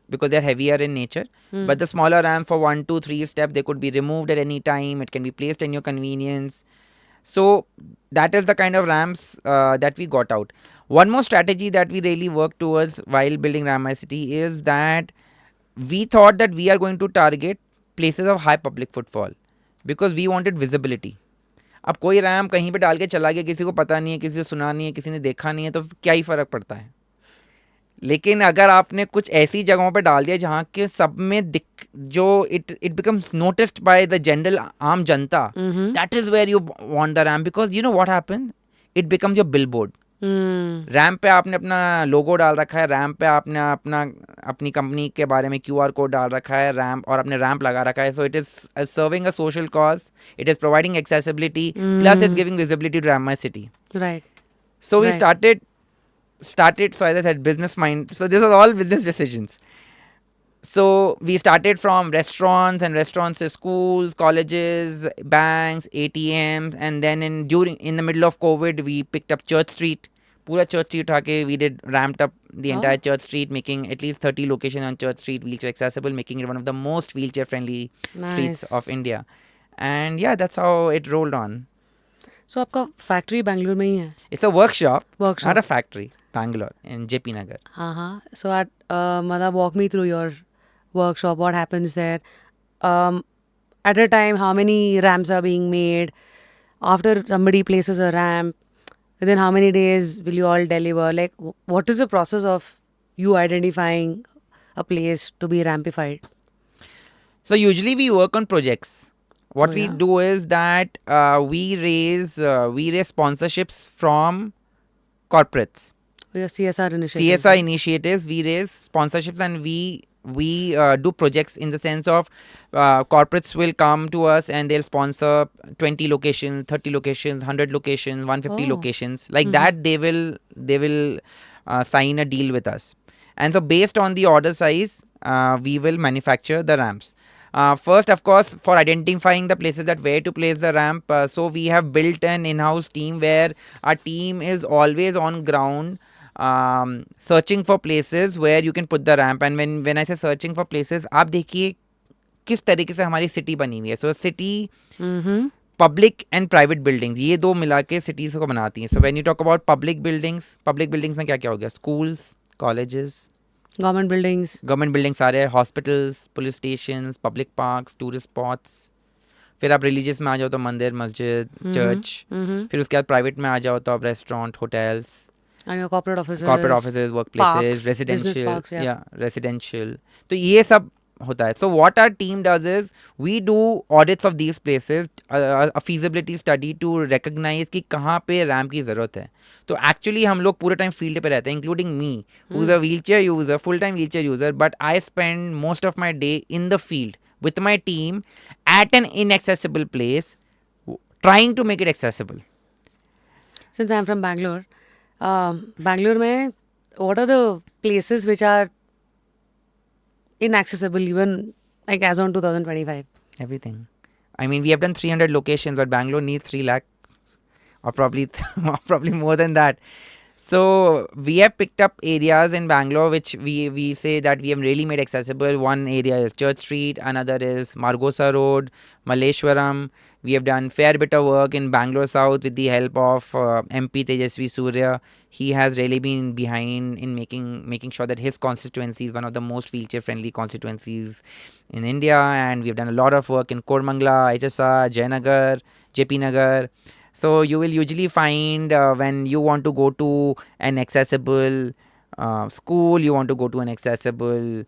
because they're heavier in nature. But the smaller ramp for 1, 2, 3 steps, they could be removed at any time. It can be placed in your convenience. So that is the kind of ramps that we got out. One more strategy that we really worked towards while building Ramp My City is that we thought that we are going to target places of high public footfall because we wanted visibility. अब कोई RAM कहीं पे डाल के चला गया, किसी को पता नहीं है, किसी को सुना नहीं है, किसी ने देखा नहीं है, तो क्या ही फ़र्क पड़ता है. लेकिन अगर आपने कुछ ऐसी जगहों पे डाल दिया जहाँ के सब में जो it becomes noticed by the general आम जनता, that is where you want the ramp, because you know what happens, it becomes your billboard. Ramp पे आपने अपना लोगो डाल रखा है, रैम्प पे आपने अपनी कंपनी के बारे में QR कोड डाल रखा है, रैम्प और अपने रैम्प लगा रखा है. So it is serving a social cause, it is providing accessibility, plus it's giving visibility to Ramp My City. Right. So we started, so as I said, business mind. So this was all business decisions. So we started from restaurants to schools, colleges, banks, ATMs, and then in the middle of COVID, we picked up Church Street. Pura Church Street uthake, we ramped up the entire Church Street, making at least 30 locations on Church Street wheelchair accessible, making it one of the most wheelchair friendly streets of India. And yeah, that's how it rolled on. So आपका factory Bangalore में ही है? It's a workshop, Workshop. not a factory. Bangalore in JP Nagar. हाँ. So मतलब walk me through your workshop. What happens there? At a time, how many ramps are being made? After somebody places a ramp, within how many days will you all deliver? Like, what is the process of you identifying a place to be rampified? So usually we work on projects. What Oh, we yeah? do is that we raise sponsorships from corporates. Your CSR initiatives. CSR initiatives. We raise sponsorships and we do projects in the sense of corporates will come to us and they'll sponsor 20 locations, 30 locations, 100 locations, 150 Oh. locations. Like that they will sign a deal with us. And so based on the order size, we will manufacture the ramps. First, of course, for identifying the places that where to place the ramp, so we have built an in-house team where our team is always on ground, searching for places where you can put the ramp. And when I say searching for places, आप देखिए किस तरीके से हमारी city बनी हुई है. So city, Mm-hmm. Public and private buildings, ये दो मिला के सिटीज़ को बनाती हैं. So when you talk about public buildings में क्या क्या हो गया? Schools, colleges, Government buildings. Government buildings सारे, hospitals, police stations, public parks, tourist spots. फिर आप रिलीजियस में आ जाओ तो मंदिर, मस्जिद, चर्च. Mm-hmm. फिर उसके बाद प्राइवेट में आ जाओ तो आप restaurant, hotels, And your corporate offices. Work parks, places, business residential, parks, yeah. या रेसिडेंशियल. तो ये सब होता है. So what our team does is we do audits of these places, a feasibility study to recognise कि कहाँ पे ramp की ज़रूरत है. तो एक्चुअली हम लोग पूरे टाइम फील्ड पे रहते हैं, including me who is a wheel chair user, full time wheel chair user, but I spend most of my day in the field with my team at an inaccessible place, trying to make it accessible. Since I'm from Bangalore, Bangalore mein, what are the places which are inaccessible even like as on 2025? Everything. I mean, we have done 300 locations, but Bangalore needs 3 lakh or probably probably more than that. So we have picked up areas in Bangalore which we say that we have really made accessible. One area is Church Street, another is Margosa Road, Malleshwaram. We have done fair bit of work in Bangalore South with the help of MP Tejasvi Surya. He has really been behind in making sure that his constituency is one of the most wheelchair friendly constituencies in India, and we have done a lot of work in Kormangla, HSR, Jayanagar, JP Nagar. So you will usually find when you want to go to an accessible school, you want to go to an accessible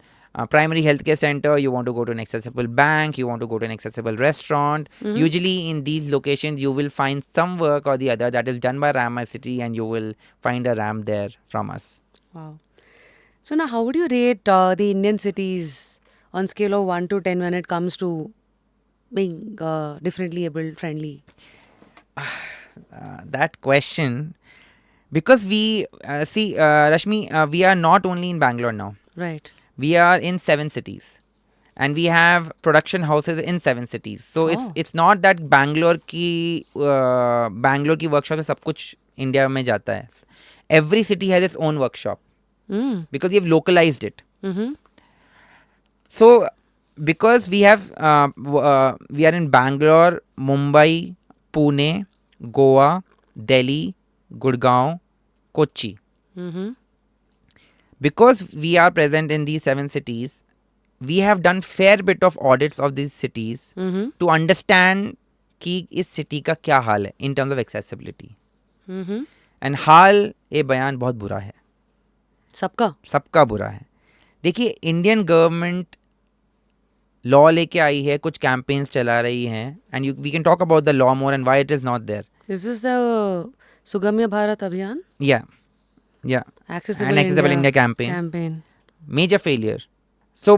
primary healthcare center, you want to go to an accessible bank, you want to go to an accessible restaurant. Usually in these locations you will find some work or the other that is done by Ramai City, and you will find a ramp there from us. Wow. So now how would you rate the Indian cities on scale of 1 to 10 when it comes to being differently able friendly? That question, because we see Rashmi, we are not only in Bangalore now, Right. we are in 7 cities and we have production houses in 7 cities. So Oh. it's not that Bangalore की workshop में सब कुछ India में जाता है. Every city has its own workshop because we have localized it. Mm-hmm. So because we have we are in Bangalore, Mumbai, Pune, Goa, Delhi, Gurgaon, Kochi. Mm-hmm. Because we are present in these 7 cities, we have done fair bit of audits of these cities Mm-hmm. to understand कि इस city का क्या हाल है in terms of accessibility. Mm-hmm. And हाल ये बयान बहुत बुरा है, सबका बुरा है. देखिए, इंडियन गवर्नमेंट लॉ लेके आई है, कुछ कैंपेन्स चला रही हैं, and we can talk about the law more and why it is not there. This is the Sugamya Bharat Abhiyan? या Accessible, Accessible India campaign. campaign. Major failure. So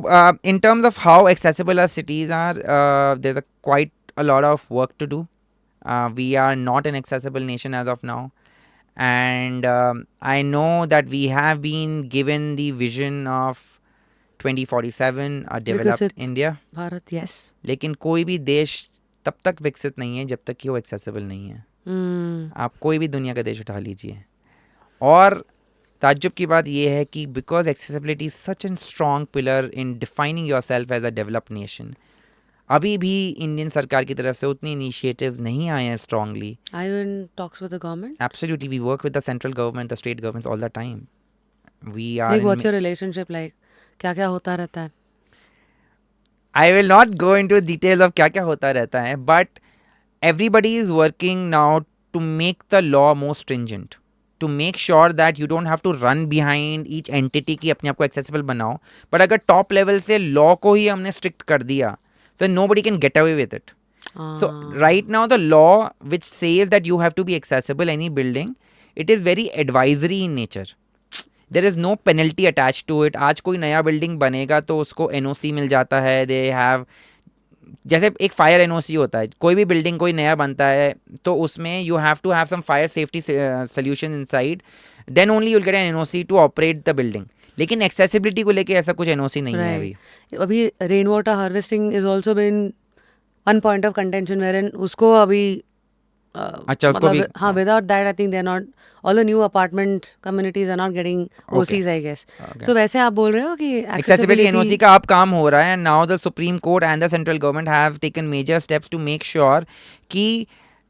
in terms of how accessible our cities are, there's quite a lot of work to do. We are not an accessible nation as of now, and I know that we have been given the vision of 2047, a developed Vikasit India. Bharat, yes. लेकिन कोई भी देश तब तक विकसित नहीं है जब तक कि वो एक्सेसिबल नहीं है. आप कोई भी दुनिया का देश उठा लीजिए, और ताज्जुब की बात यह है कि because accessibility is such an strong pillar in defining your self as a developed nation, अभी भी इंडियन सरकार की तरफ से उतनी इनिशिएटिव्स नहीं आए हैं strongly. Are you in talks with the government? Absolutely, we work with the central government, the state governments all the time. We are Like, in what's your relationship like? क्या क्या होता रहता है? I will not go into details of क्या क्या होता रहता है, but everybody is working now to make the law more stringent, to make sure that you don't have to run behind each entity कि अपने आप को accessible बनाओ. But अगर top level से law को ही हमने strict कर दिया, then nobody can get away with it. So right now the law which says that you have to be accessible any building, it is very advisory in nature. There is no penalty attach to it. आज कोई नया building बनेगा तो उसको NOC मिल जाता है. They have, जैसे एक फायर एनओसी होता है, कोई भी बिल्डिंग कोई नया बनता है तो उसमें you have to have some fire safety solution inside, then only you will get an NOC to operate the building. लेकिन एक्सेसिबिलिटी को लेके ऐसा कुछ एनओसी नहीं है अभी. अभी rain water harvesting is also been one point of contention wherein उसको अभी अच्छा उसको भी. हाँ, without that I think they're not, all the new apartment communities are not getting OCs I guess. So वैसे आप बोल रहे हो कि एक्सेसिबिलिटी एनओसी का अब काम हो रहा है. And now the supreme court and the central government have taken major steps to make sure कि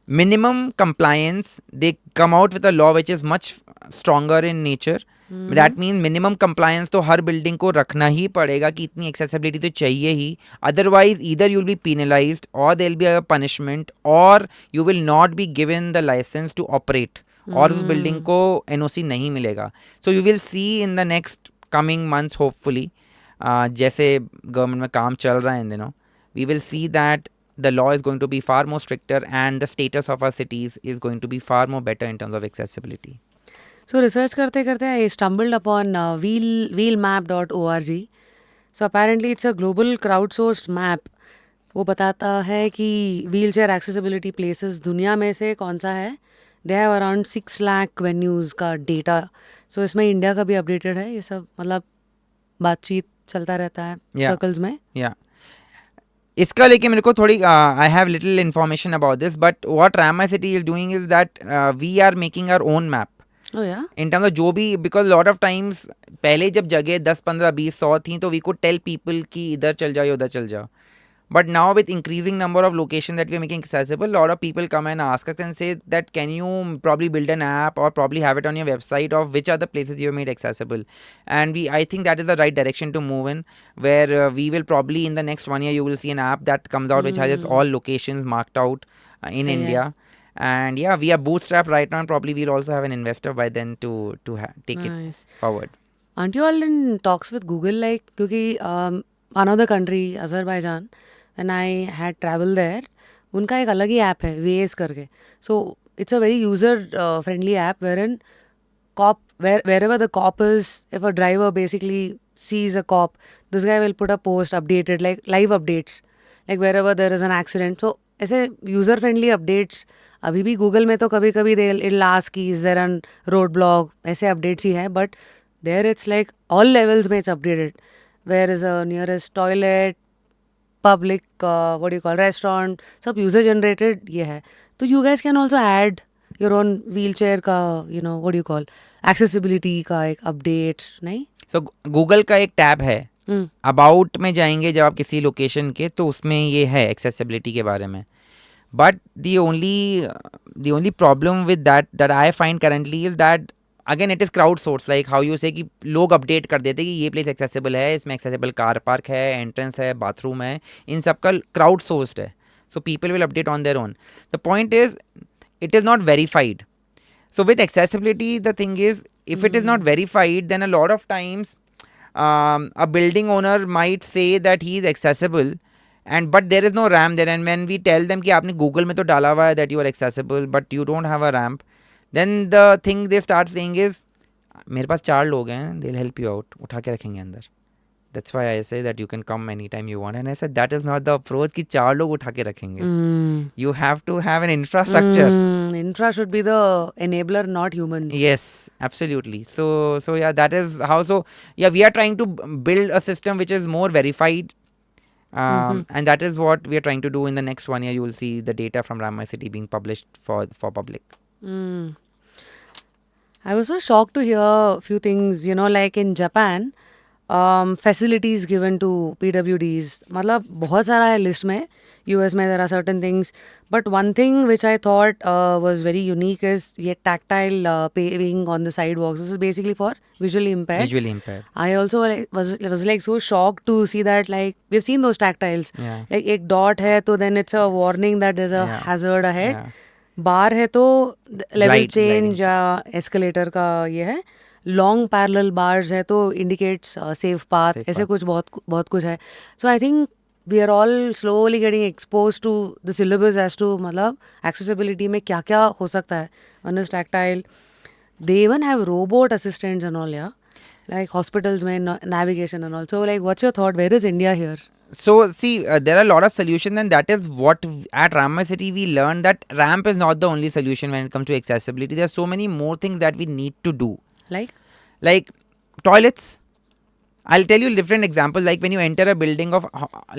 minimum compliance, they come out with a law which is much stronger in nature. That means minimum compliance तो हर building को रखना ही पड़ेगा कि इतनी accessibility तो चाहिए ही. Otherwise either you will be penalized or there will be a punishment or you will not be given the license to operate. और उस बिल्डिंग को NOC नहीं मिलेगा. So you will see in the next coming months hopefully, जैसे government में काम चल रहा है इन दिनों, we will see that the law is going to be far more stricter and the status of our cities is going to be far more better in terms of accessibility. So research करते करते I stumbled upon wheelmap.org. So apparently it's a global crowdsourced map. वो बताता है कि wheelchair accessibility places दुनिया में से कौन सा है. They have around 6 lakh venues का data. So इसमें इंडिया का भी अपडेटेड है. ये सब मतलब बातचीत चलता रहता है सर्कल्स में. Yeah. इसका लेके मेरे को थोड़ी I have little information about this, but what Ramp My City is doing is that we are making our own map in terms of जो भी, बिकॉज लॉट ऑफ टाइम्स पहले जब जगह 10 15 20 100 थी तो वी कुड टेल पीपल कि इधर चल जाओ उधर चल जाओ. But now with increasing number of locations that we are making accessible, a lot of people come and ask us and say that can you probably build an app or probably have it on your website of which are the places you have made accessible. And I think that is the right direction to move in, where we will probably in the next 1 year you will see an app that comes out which has its all locations marked out in India. And yeah, we are bootstrapped right now and probably we'll also have an investor by then to take it forward. Aren't you all in talks with Google? Like, क्योंकि another country, Azerbaijan, when I had traveled there, उनका एक अलग ही app है Waze करके. So it's a very user friendly app wherein wherever the cop is, if a driver basically sees a cop, this guy will put a post updated like live updates, like wherever there is an accident. So ऐसे user friendly updates अभी भी Google में तो कभी कभी it'll ask कि is there a road block, ऐसे updates ही है, but there it's like all levels में it's updated. Where is the nearest toilet, public what do you call restaurant, सब user generated ये है. तो you guys can also add your own wheelchair का what do you call accessibility का एक update, नहीं? So Google का एक टैब है अबाउट में जाएंगे जब आप किसी लोकेशन के, तो उसमें ये है एक्सेसिबिलिटी के बारे में. But the only problem with that I find currently is that again it is crowd source, like how you से कि लोग अपडेट कर देते कि ये प्लेस एक्सेसिबल है, इसमें एक्सेसिबल कार पार्क है, एंट्रेंस है, बाथरूम है, इन सब का क्राउड सोर्स्ड है. So people will update on their own. The point is it is not verified. So with accessibility the thing is if it is not verified, then a lot of times a building owner might say that he is accessible, and but there is no ramp there, and when we tell them कि आपने Google में तो डाला हुआ है that you are accessible but you don't have a ramp, then the thing they start saying is मेरे पास 4 लोग हैं, they'll help you out, उठा के रखेंगे अंदर. That's why I say that you can come anytime you want. And I said that is not the approach कि 4 लोग उठा के रखेंगे. You have to have an infrastructure. Infra should be the enabler, not humans. Yes, absolutely. So yeah, that is how. So yeah, we are trying to build a system which is more verified. And that is what we are trying to do. In the next 1 year, you will see the data from Ramai City being published for public. I was so shocked to hear a few things, like in Japan, facilities given to PWDs. मतलब बहुत सारा है list में. US में there are certain things, but one thing which I thought was very unique is ये tactile paving on the sidewalks. This is basically for visually impaired. Visually impaired. I also was like so shocked to see that, like we've seen those tactiles. Yeah. Like एक dot है तो then it's a warning that there's a Yeah. hazard ahead. Yeah. Bar है तो level Glide- change gliding. या escalator का ये है. Long parallel bars है तो इंडिकेट्स सेफ पाथ. Safe ऐसे path. कुछ बहुत कुछ है. So I think we are all slowly getting expose to the syllabus as to मतलब एक्सेसिबिलिटी में क्या क्या हो सकता है. One is tactile. They even have robot assistants and all. या like hospitals में navigation and all. So like what's your thought? Where is India here? So see, there are a lot of solutions, and that is what at Ramai City we learned, that ramp is not the only solution when it comes to accessibility. There are so many more things that we need to do, like toilets. I'll tell you different examples. Like when you enter a building of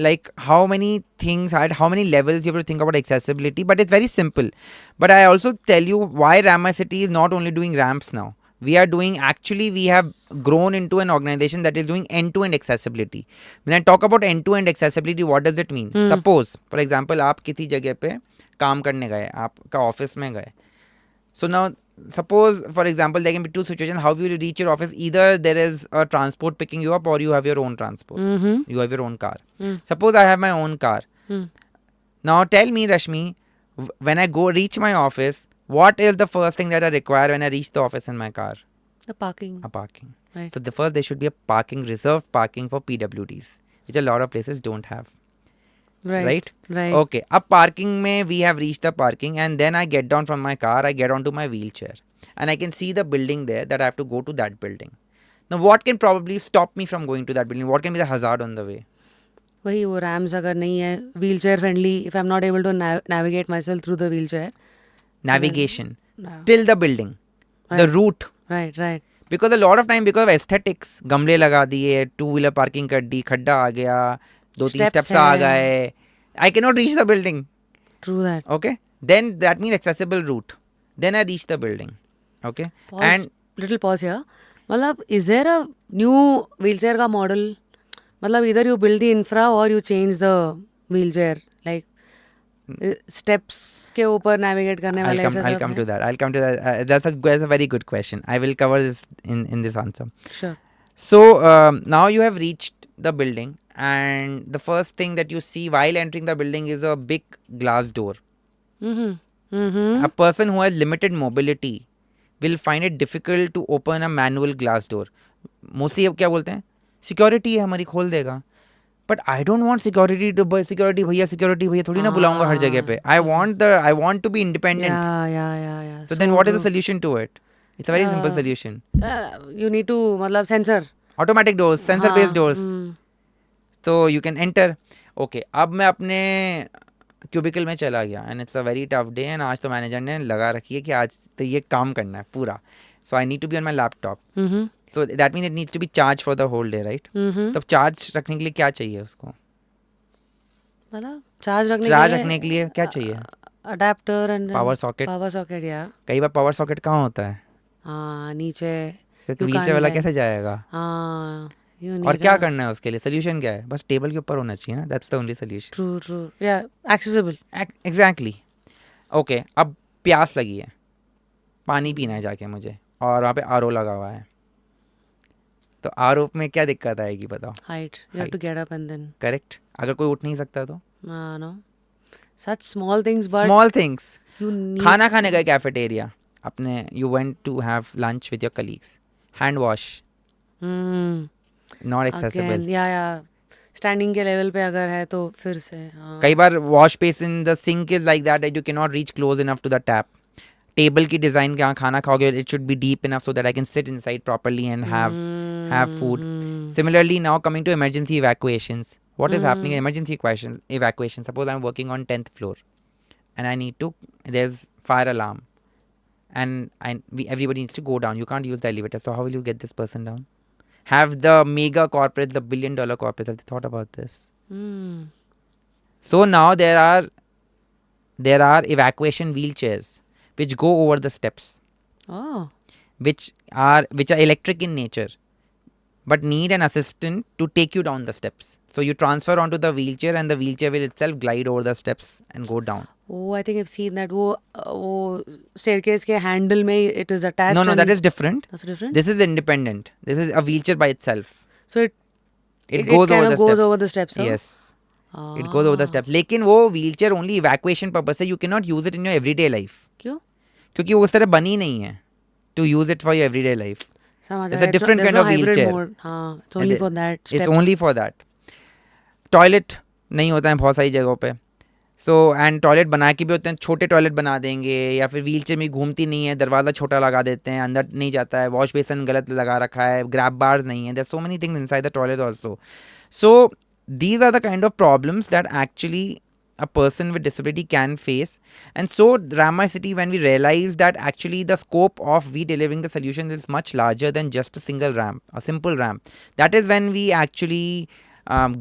like how many things, how many levels you have to think about accessibility. But it's very simple. But I also tell you why Ramai City is not only doing ramps now. We have grown into an organization that is doing end-to-end accessibility. When I talk about end-to-end accessibility, what does it mean? Suppose, for example, आप किसी जगह पे काम करने गए, आपका office में गए. So now, suppose, for example, there can be two situations. How will you reach your office? Either there is a transport picking you up, or you have your own transport. You have your own car. Suppose I have my own car. Now tell me, Rashmi, when I go reach my office, what is the first thing that I require when I reach the office in my car? The parking. A parking. Right. So the first, there should be a parking, reserved parking for PWDs, which a lot of places don't have. Right. Okay. Up parking mein we have reached the parking, and then I get down from my car, I get onto my wheelchair, and I can see the building there that I have to go to that building. Now what can probably stop me from going to that building? What can be the hazard on the way? वही वो rams अगर नहीं है wheelchair friendly, if I'm not able to navigate myself through the wheelchair. Navigation No. till the building, the Right. route. Right. Because a lot of time, because of aesthetics, गमले लगा दिए, 2-wheeler parking कर दी, खड्डा आ गया, 2-3 Steps steps आ है. गए, I cannot reach the building. True that. Okay, then that means accessible route. Then I reach the building. Okay, Pause. and Little pause here. मतलब is there a new wheelchair का model? मतलब either you build the infra or you change the wheelchair. Like steps के ऊपर navigate करने वाले ऐसे I'll सब come हैं? to that. I'll come to that. That's a very good question. I will cover this in this answer. Sure. So now you have reached the building, and the first thing that you see while entering the building is a big glass door. A person who has limited mobility will find it difficult to open a manual glass door. Mostly अब क्या बोलते हैं, security है हमारी, खोल देगा. But I don't want security भैया थोड़ी ना बुलाऊंगा हर जगह पे. I want to be independent. Yeah. So then what is the solution to it? It's a very simple solution. You need to मतलब sensor. Automatic doors, sensor based doors. Hmm. So you can enter. Okay, अब मैं अपने cubicle में चला गया, and it's a very tough day, and आज तो manager ने लगा रखी है कि आज तो ये काम करना है पूरा. So I need to be on my laptop. So that means it needs to be charged for the whole day, right? तब चार्ज रखने के लिए क्या चाहिए उसको? मतलब चार्ज रखने के लिए क्या चाहिए? Adapter and power socket. या कई बार पावर सॉकेट कहाँ होता है? हाँ नीचे. क्योंकि You व्हीलचेयर can't वाला get- कैसे जाएगा? हाँ you और need क्या a- करना है उसके लिए? सोल्यूशन क्या है? बस टेबल के ऊपर होना चाहिए ना. That's the only solution. True. Yeah, accessible. Exactly. Okay, अब प्यास लगी है, पानी पीना है जाके मुझे, और वहाँ पे आरओ लगा हुआ है. तो आरओ में क्या दिक्कत आएगी बताओ? Height. You have to get up and then. Correct. अगर कोई उठ नहीं सकता तो No. Such small things, but small things. you need. खाना खाने गए कैफेटेरिया अपने, you went to have lunch with your colleagues, hand wash not accessible. Again, yeah. Standing के लेवल पे अगर है तो फिर से. हाँ. कई बार wash basin, the sink is like that you can not reach close enough to the tap. Table की डिजाइन जहाँ खाना खाओगे, it should be deep enough so that I can sit inside properly and have food. Similarly, now coming to emergency evacuations, what is happening in emergency evacuation? Suppose I'm working on 10th floor, and I need to. There's fire alarm, and everybody needs to go down. You can't use the elevator, so how will you get this person down? Have the mega corporates, the billion-dollar corporates, have they thought about this? So now there are evacuation wheelchairs which go over the steps, Oh. which are electric in nature. but need an assistant to take you down the steps. So you transfer onto the wheelchair and the wheelchair will itself glide over the steps and go down. Oh, I think I've seen that. वो staircase के handle में it is attached. No, and that is different. That's different. This is independent. This is a wheelchair by itself. So It goes kind over of the goes steps. over the steps. Huh? Yes. It goes over the steps. लेकिन वो wheelchair only evacuation purpose है. You cannot use it in your everyday life. क्यों? क्योंकि वो उस तरह बनी नहीं है to use it for your everyday life. समझ It's आया. a different there's kind no of hybrid wheelchair. mode. हाँ, it's only And for that. It's Steps. only for that. Toilet नहीं होता है बहुत सारी जगहों पे. सो एंड टॉयलेट बना के भी होते हैं, छोटे टॉयलेट बना देंगे या फिर व्हील चेयर में घूमती नहीं है, दरवाज़ा छोटा लगा देते हैं, अंदर नहीं जाता है, वॉश बेसन गलत लगा रखा है, ग्रैब बार्स नहीं है. There so many things inside the toilet also. So these are the kind of problems that actually a person with disability can face. And so Ramai City, when we realized that actually the scope of we delivering the solution is much larger than just a single ramp, a simple ramp, that is when we actually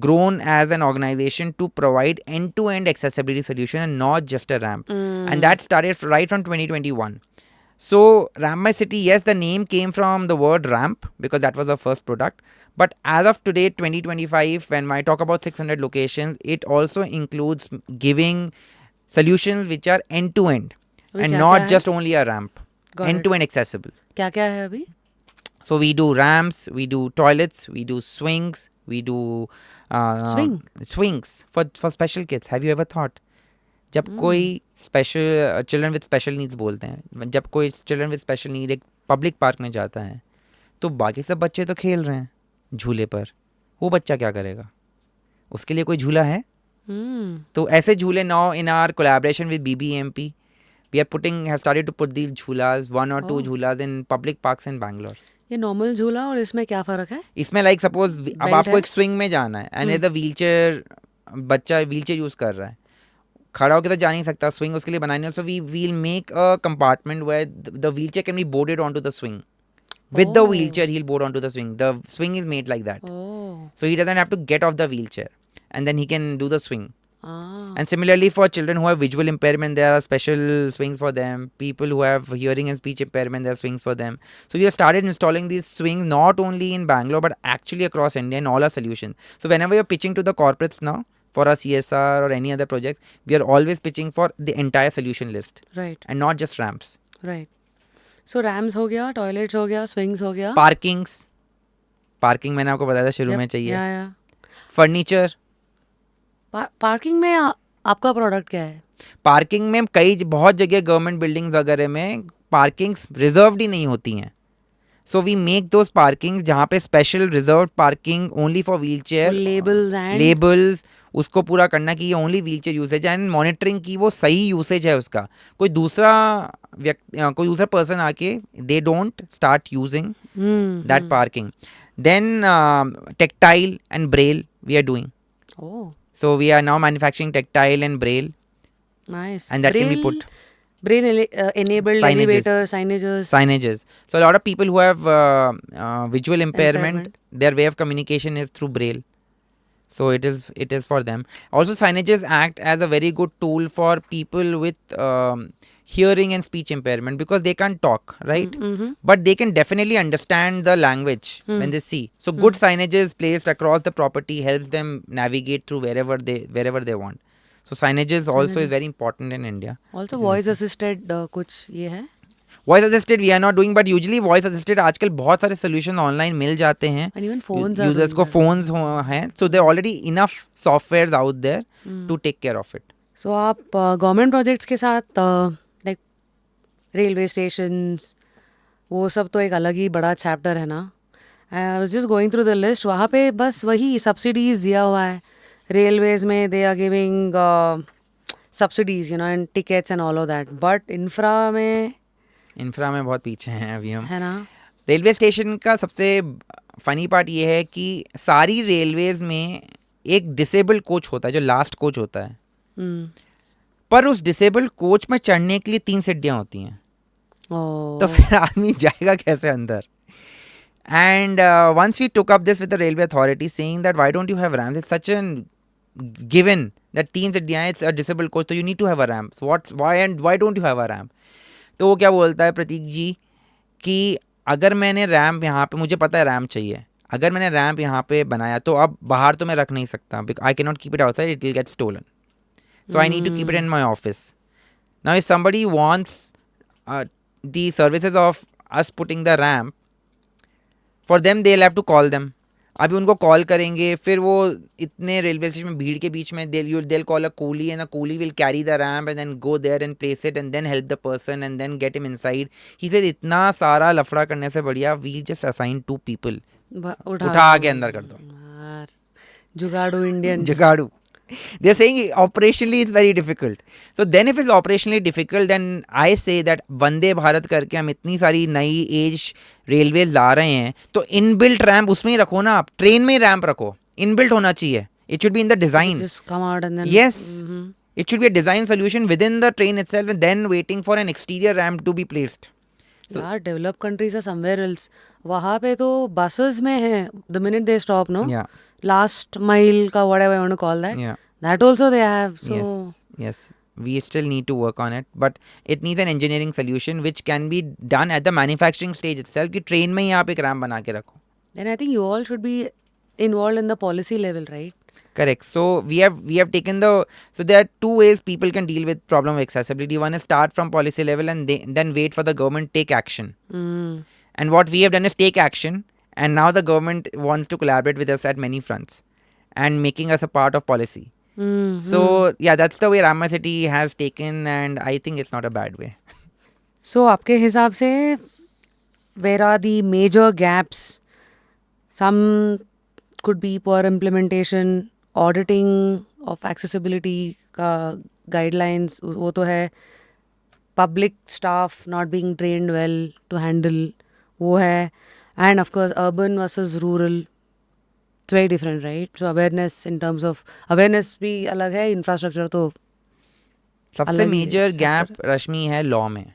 grown as an organization to provide end-to-end accessibility solution and not just a ramp. And that started right from 2021. So Ramai City, yes, the name came from the word ramp because that was the first product. But as of today, 2025, when I talk about 600 locations, it also includes giving solutions which are end-to-end and not just only a ramp. End-to-end accessible. क्या है अभी? So we do ramps, we do toilets, we do swings, we do swings for special kids. Have you ever thought? जब कोई special children with special needs बोलते हैं, जब कोई children with special need एक पब्लिक पार्क में जाता है तो बाकी सब बच्चे तो खेल रहे हैं झूले पर, वो बच्चा क्या करेगा? उसके लिए कोई झूला है? तो ऐसे झूले now in our collaboration with BBMP we are putting have started to put these jhulas, 1 or 2 jhulas in public parks in Bangalore. ये नॉर्मल झूला और इसमें क्या फर्क है? इसमें लाइक सपोज अब आपको एक स्विंग में जाना है एंड एज अ व्हीलचेयर, बच्चा व्हीलचेयर यूज कर रहा है, खड़ा होकर तो जा नहीं सकता, स्विंग उसके लिए बनानी है. So we will make a compartment where the wheelchair can be boarded onto the swing. With the wheelchair, he'll board onto the swing. The swing is made like that. So he doesn't have to get off the wheelchair. And then he can do the swing. And similarly for children who have visual impairment, there are special swings for them. People who have hearing and speech impairment, there are swings for them. So we have started installing these swings not only in Bangalore, but actually across India in all our solutions. So whenever you're pitching to the corporates now, for our CSR or any other projects, we are always pitching for the entire solution list. Right. And not just ramps. Right. So ramps हो गया, toilets हो गया, swings हो गया, parking मैंने आपको बताया था शुरू में चाहिए, या फर्नीचर. पार्किंग में आपका प्रोडक्ट क्या है? पार्किंग में बहुत जगह गवर्नमेंट बिल्डिंग्स वगैरह में पार्किंग्स रिजर्व्ड ही नहीं होती हैं. So we make those parking जहाँ पे special reserved parking only for wheelchair, labels उसको पूरा करना कि ये ओनली व्हीलचेयर यूसेज है एंड मॉनिटरिंग की वो सही यूसेज है उसका. कोई दूसरा पर्सन आके they don't start using that parking. Then tactile and braille we are doing. So we are now manufacturing tactile and braille. Nice. And that can be put. Braille enabled elevator signages. So a lot of people who have visual impairment, their way of communication is through braille. So it is for them. Also signages act as a very good tool for people with hearing and speech impairment because they can't talk, right? But they can definitely understand the language when they see. So good signages placed across the property helps them navigate through wherever they want. So signages also is very important in India. Also voice assisted कुछ ये है? Voice assisted we are not doing, but usually voice assisted आजकल बहुत सारे solution online मिल जाते हैं. And even phones users को phones हैं, so there are already enough softwares out there to take care of it. So आप government projects के साथ like railway stations वो सब तो एक अलग ही बड़ा chapter है ना. I was just going through the list. वहाँ पे बस वही subsidies दिया हुआ है. Railways में they are giving subsidies, you know, and tickets and all of that. But infra में बहुत पीछे हैं अभी हम, है ना. रेलवे स्टेशन का सबसे फनी पार्ट ये है कि सारी रेलवेज में एक डिसेबल्ड कोच होता है जो लास्ट कोच होता है. पर उस डिसेबल्ड कोच में चढ़ने के लिए 3 सीढ़ियाँ होती हैं. तो फिर आदमी जाएगा कैसे अंदर? And once we took up this with the railway authority saying that why don't you have ramps, it's such an given that 3 सीढ़ियाँ, इट्स अ डिसेबल्ड कोच, तो you need to have a ramp. Why don't you have a ramp? तो वो क्या बोलता है प्रतीक जी कि अगर मैंने रैम्प यहाँ पे, मुझे पता है रैम्प चाहिए, अगर मैंने रैम्प यहाँ पे बनाया तो अब बाहर तो मैं रख नहीं सकता, I can not keep it outside, it will get stolen. So I need to keep it in my office. Now if somebody wants the services of us putting the ramp, for them they'll have to call them. अभी उनको call करेंगे, फिर वो इतने railway station में भीड़ के बीच में they'll call a coolie and the coolie will carry the ramp and then go there and place it and then help the person and then get him inside. He said इतना सारा लफड़ा करने से बढ़िया we just assign 2 people. उठा के अंदर कर दो. यार, जुगाड़ू Indians. जुगाड़ू. They're saying operationally it's very difficult. So then if it's operationally difficult, then I say that Vande Bharat करके हम इतनी सारी नई एज रेलवेज ला रहे हैं, तो इनबिल्ट रैम्प उसमें ही रखो ना, आप ट्रेन में ही रैम्प रखो, इनबिल्ट होना चाहिए. It should be in the design. Just come out and then. Yes. It should be a design solution within the train itself and then waiting for an exterior ramp to be placed. यार developed countries are somewhere else. वहाँ पे तो buses में है, the minute they stop, no? Yeah. Last mile का whatever you want to call that. Yeah. That also they have. So Yes. We still need to work on it, but it needs an engineering solution which can be done at the manufacturing stage itself. कि train में ही आप एक ramp बना के रखो. then I think you all should be involved in the policy level, right? Correct. So we have taken so there are 2 ways people can deal with problem of accessibility. One is start from policy level and then wait for the government take action. And what we have done is take action, and now the government wants to collaborate with us at many fronts and making us a part of policy. So yeah, that's the way Ramma City has taken, and I think it's not a bad way. So आपके हिसाब से where are the major gaps? Some could be poor implementation, auditing of accessibility का guidelines वो तो है, public staff not being trained well to handle वो है, and of course urban versus rural. It's very different, right? So awareness in terms of awareness भी अलग है, infrastructure तो सबसे अलग ही मेजर structure गैप रश्मि है लॉ में,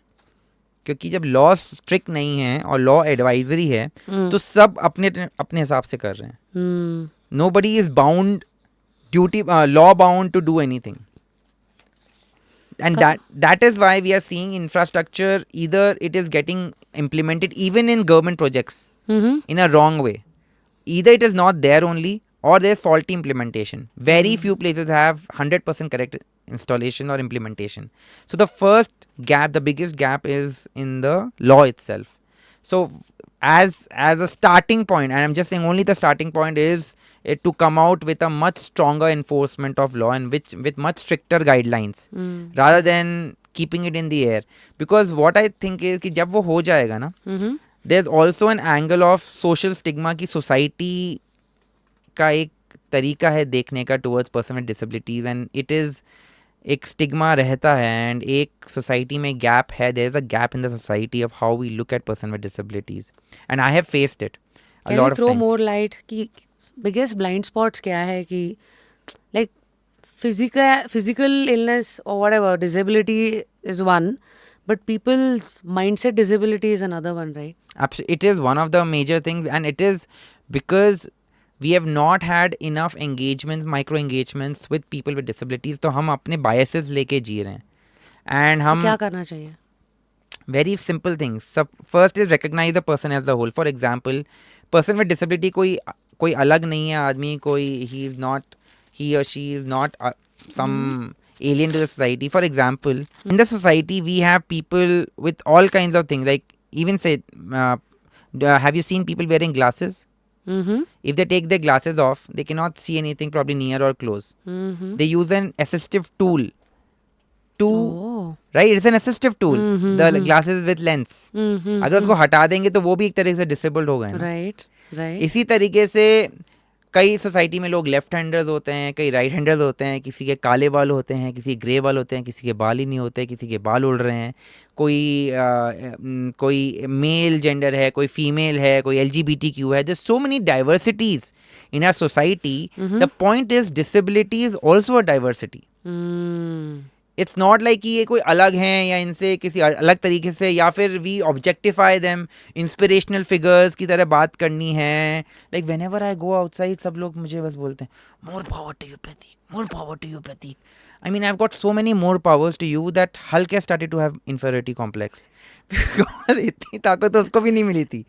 क्योंकि जब लॉ स्ट्रिक्ट नहीं है और लॉ एडवाइजरी है तो सब अपने अपने हिसाब से कर रहे हैं. Nobody is bound, law bound to do anything. And that is why we are seeing infrastructure, either it is getting implemented even in government projects in a wrong way. Either it is not there only, or there's faulty implementation. Very few places have 100% correct installation or implementation. So the first gap, the biggest gap, is in the law itself. So as a starting point, and I'm just saying only the starting point, is it to come out with a much stronger enforcement of law and with much stricter guidelines rather than keeping it in the air. Because what I think is कि जब वो हो जाएगा ना, there's also an angle of social stigma कि society का एक तरीका है देखने का towards person with disabilities, and it is एक स्टिग्मा रहता है, एंड एक सोसाइटी में गैप है. There is a gap in the society of how we look at person with disabilities, and I have faced it a lot of through times. More light कि biggest blind spots क्या है कि like physical illness और whatever disability is one, but people's mindset disability is another one, right? Absolutely, it is one of the major things, and it is because we have not had enough engagements, micro engagements with people with disabilities. तो हम अपने biases लेके जी रहे हैं, and हम क्या करना चाहिए? very simple things. So first is recognize the person as the whole. For example, person with disability कोई अलग नहीं है आदमी, कोई he or she is not some alien to the society. For example, in the society we have people with all kinds of things, like even say have you seen people wearing glasses? If they take their glasses off, they cannot see anything probably near or close. They use an assistive tool to right, it's an assistive tool, the glasses with lens. अगर उसको हटा देंगे तो वो भी एक तरह से डिसेबल्ड हो गए ना. राइट. इसी तरीके से कई सोसाइटी में लोग लेफ्ट हैंडर्स होते हैं, कई राइट हैंडर्स होते हैं, किसी के काले बाल होते हैं, किसी के ग्रे बाल होते हैं, किसी के बाल ही नहीं होते, किसी के बाल उड़ रहे हैं, कोई मेल जेंडर है, कोई फीमेल है, कोई LGBTQ है. There's so many diversities in our society. The point is disability is also a diversity. It's not like कि ये कोई अलग हैं या इनसे किसी अलग तरीके से, या फिर we objectify them, inspirational figures की तरह बात करनी है. Like whenever I go outside सब लोग मुझे बस बोलते हैं more power to you Prateek, more power to you Prateek. I mean I have got so many more powers to you that Hulk has started to have inferiority complex, because इतनी ताकत तो उसको भी नहीं मिली थी.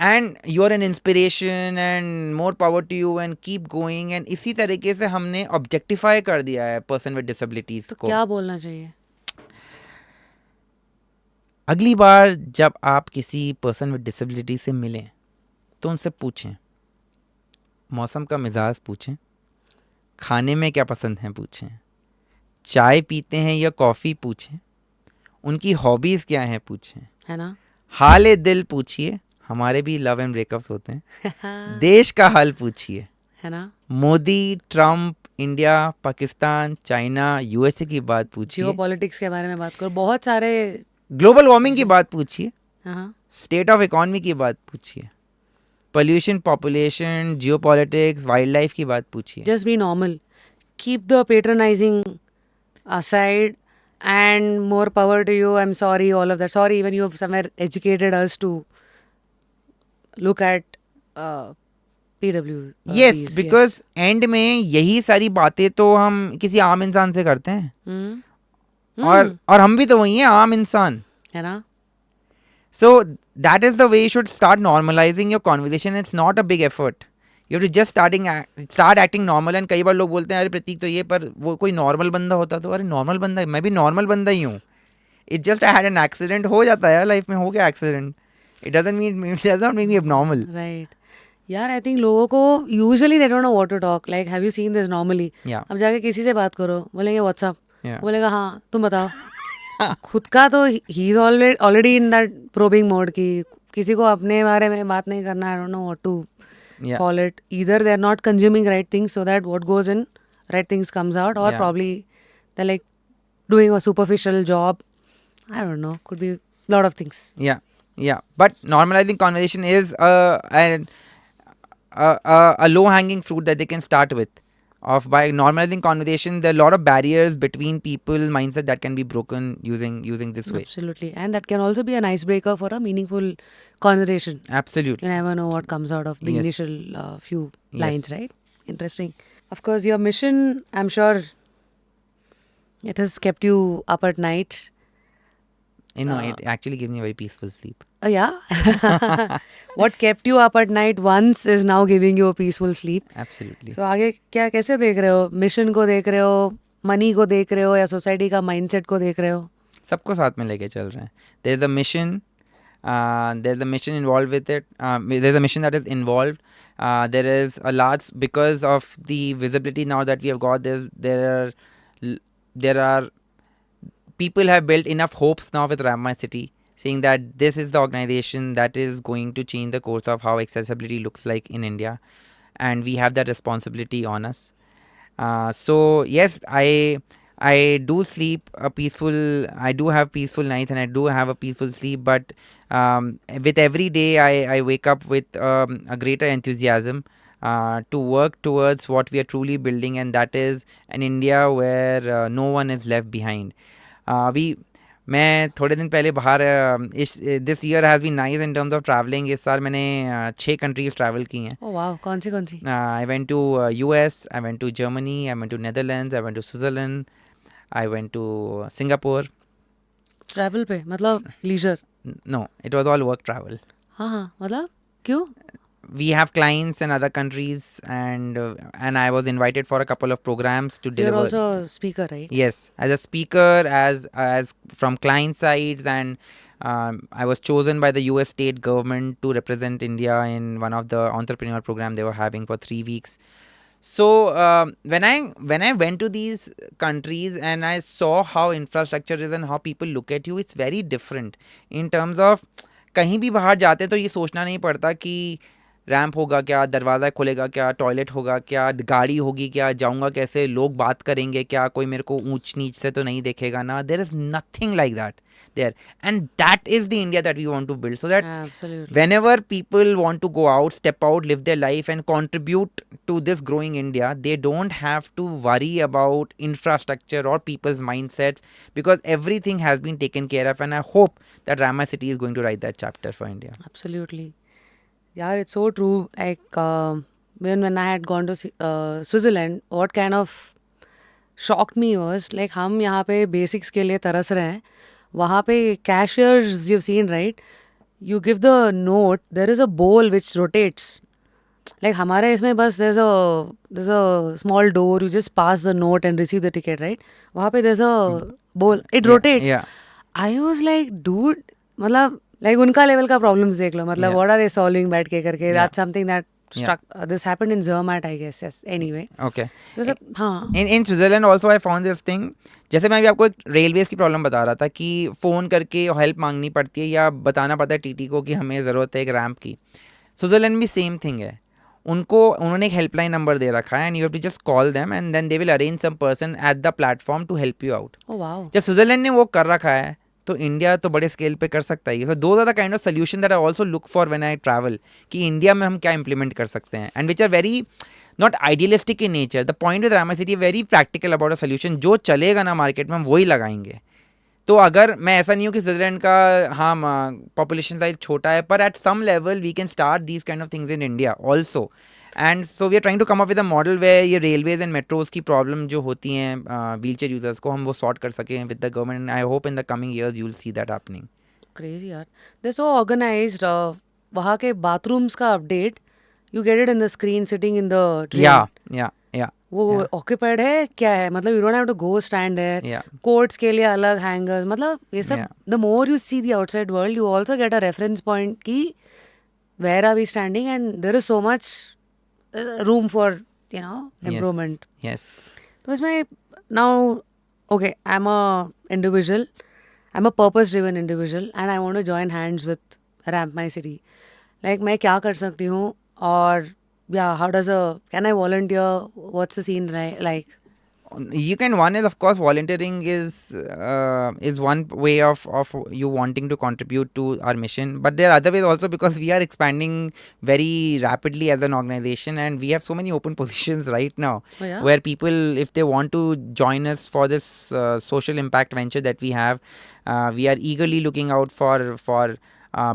And you are an inspiration and more power to you and keep going. And इसी तरीके से हमने ऑब्जेक्टिफाई कर दिया है पर्सन विद डिसेबिलिटीज तो को. क्या बोलना चाहिए? अगली बार जब आप किसी पर्सन विद डिसेबिलिटी से मिलें तो उनसे पूछें, मौसम का मिजाज पूछें, खाने में क्या पसंद है पूछें, चाय पीते हैं या कॉफ़ी पूछें, उनकी हॉबीज़ क्या हैं पूछें, है ना? हाल दिल पूछिए, हमारे भी लव एंड ब्रेकअप्स होते हैं. देश का हाल पूछिए, है ना? Modi, Trump, India, Pakistan, China, USA की बात पूछिए, जियो पॉलिटिक्स के बारे में बात करो, बहुत सारे. ग्लोबल वार्मिंग की बात पूछिए, हाँ, स्टेट ऑफ इकोनॉमी की बात पूछिए, पोल्यूशन, पॉपुलेशन, जियो पॉलिटिक्स, वाइल्ड लाइफ की बात पूछिए. just be normal. Keep the patronizing aside, and more power to you. I'm sorry, all of that. Sorry, even you have somewhere educated us to look at PW. Yes, because and में यही सारी बातें तो हम किसी आम इंसान से करते हैं. और हम भी तो वही हैं, आम इंसान. है ना? So that is the way you should start normalizing your conversation. It's not a big effort. You have to just start acting normal. And कई बार लोग बोलते हैं अरे प्रतीक तो ये, पर वो कोई नॉर्मल बंदा होता तो. अरे नॉर्मल बंदा, मैं भी नॉर्मल बंदा ही हूँ. It just I had an accident. हो जाता है लाइफ में, हो गया accident. It does not make me abnormal. Right. यार, आई थिंक लोगों को usually they don't know what to talk. Like have you seen this normally? Yeah. अब जाके किसी से बात करो, बोलेंगे व्हाट्सअप. Yeah. बोलेगा हाँ तुम बताओ. खुद का तो ही is already in that probing mode कि किसी को अपने बारे में बात नहीं करना. I don't know what to Yeah. call it. Either they're not consuming right things so that what goes in, right things comes out, or Yeah. probably they're like doing a superficial job. I don't know. Could be a lot of things. Yeah, yeah. But normalizing conversation is a low-hanging fruit that they can start with. Of by normalizing conversation, there are a lot of barriers between people mindset that can be broken using this way. Absolutely. And that can also be an icebreaker for a meaningful conversation. Absolutely. You never know what comes out of the Yes. initial few lines, Yes. right? Interesting. Of course, your mission, I'm sure it has kept you up at night. You know, it actually gives me a very peaceful sleep. Yeah. What kept you up at night once is now giving you a peaceful sleep. Absolutely. So आगे क्या कैसे देख रहे हो? Mission को देख रहे हो, मनी को देख रहे हो, या सोसाइटी का माइंडसेट को देख रहे हो? सबको साथ में लेके चल रहे हैं. There's a mission. There's a mission involved with it. There's a mission that is involved. There is a large, because of the visibility now that we have got. There are people have built enough hopes now with Ram My City, saying that this is the organization that is going to change the course of how accessibility looks like in India, and we have that responsibility on us. So yes, I do sleep a peaceful. I do have peaceful nights, and I do have a peaceful sleep. But with every day, I wake up with a greater enthusiasm to work towards what we are truly building, and that is an India where no one is left behind. अभी मैं थोड़े दिन पहले बाहर this year has been nice in terms of travelling. इस साल मैंने 6 countries travel की हैं. ओह वाओ, कौन सी? I went to US, I went to Germany, I went to Netherlands, I went to Switzerland, I went to Singapore. Travel पे मतलब leisure? No, it was all work travel. हाँ, मतलब क्यों? We have clients in other countries, and I was invited for a couple of programs to You're deliver. also a speaker, right? Yes, as a speaker, as from client sides, and I was chosen by the US state government to represent India in one of the entrepreneur program they were having for 3 weeks. So when I went to these countries and I saw how infrastructure is and how people look at you, it's very different in terms of कहीं भी बाहर जाते तो ये सोचना नहीं पड़ता कि रैंप होगा क्या, दरवाज़ा खुलेगा क्या, टॉयलेट होगा क्या, गाड़ी होगी क्या, जाऊंगा कैसे, लोग बात करेंगे क्या, कोई मेरे को ऊंच नीच से तो नहीं देखेगा ना. There is nothing like that there, and that is the India that we want to build, so that Absolutely. whenever people want to go out, step out, live their life and contribute to this growing India, they don't have to worry about infrastructure or people's mindsets, because everything has been taken care of, and I hope that Rama City is going to write that chapter for India. Absolutely. Yeah, it's so true. Like when I had gone to Switzerland, what kind of shocked me was like हम यहाँ पे basics के लिए तरस रहे हैं, वहाँ पे cashiers you've seen, right? you give the note, there is a bowl which rotates. Like हमारे इसमें बस there's a small door, you just pass the note and receive the ticket, right? वहाँ पे there's a bowl, it Yeah, rotates. yeah. I was like, dude, मतलब like उनका level का problems देख लो, मतलब Yeah. what are they solving बैठ के करके? Yeah. That's something that Yeah. struck. This happened in Zermatt, I guess. Yes. Anyway. Okay. So हाँ. In Switzerland also I found this thing, जैसे मैं अभी आपको एक रेलवेज की प्रॉब्लम बता रहा था कि फ़ोन करके हेल्प मांगनी पड़ती है या बताना पड़ता है टीटी को कि हमें ज़रूरत है एक रैम्प की। स्विट्जरलैंड भी सेम थिंग है, उन्होंने एक हेल्पलाइन नंबर दे रखा है and you have to just call them and then they will arrange some person at the platform to help you out. Oh wow. जब स्विट्जरलैंड ने वो कर रखा है तो इंडिया तो बड़े स्केल पे कर सकता है। So those are the kind of solution that I also look for when I travel, कि इंडिया में हम क्या इंप्लीमेंट कर सकते हैं and which are very not idealistic in nature. The point with Rama city very practical about a solution, जो चलेगा ना मार्केट में हम वही लगाएंगे। तो अगर मैं ऐसा नहीं हूँ कि स्विट्जरलैंड का हाँ पॉपुलेशन साइज छोटा है, पर at some level we can start these kind of things in India also. And so we are trying to come up with a model way ये रेलवेज एंड मेट्रोज की problem जो होती हैं wheel chair users को, हम वो sort कर सकें with the government. I hope in the coming years you will see that happening. Crazy यार. They're so organized. वहाँ के bathrooms का update, you get it in the screen sitting in the train. या वो occupied है क्या है, मतलब you don't have to go stand there. Yeah. Coats के लिए अलग hangers, मतलब ये सब. Yeah. The more you see the outside world, you also get a reference point कि where are we standing, and there is so much room for improvement. Yes. तो इसमें now, okay, I'm a purpose-driven individual and I want to join hands with Ramp My City. Like मैं क्या कर सकती हूँ, और yeah, can I volunteer? What's the scene like? You can, one is of course volunteering is one way of you wanting to contribute to our mission, but there are other ways also, because we are expanding very rapidly as an organization and we have so many open positions right now. Oh, yeah? Where people, if they want to join us for this social impact venture that we have, we are eagerly looking out for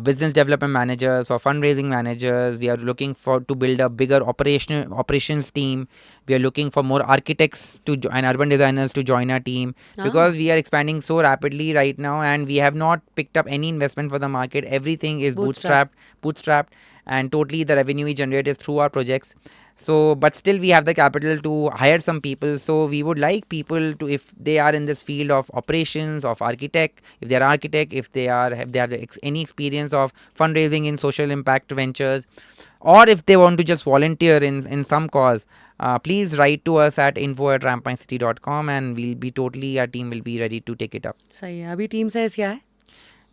business development managers, for fundraising managers. We are looking to build a bigger operations team. We are looking for more architects and urban designers to join our team, because we are expanding so rapidly right now and we have not picked up any investment for the market. Everything is bootstrapped, and totally the revenue we generate is through our projects. So, but still we have the capital to hire some people. So we would like people to, if they are in this field of operations, of architect, if they are architect, if they have any experience of fundraising in social impact ventures, or if they want to just volunteer in some cause, please write to us at info@rampmycity.com and our team will be ready to take it up. सही है. अभी team size क्या है?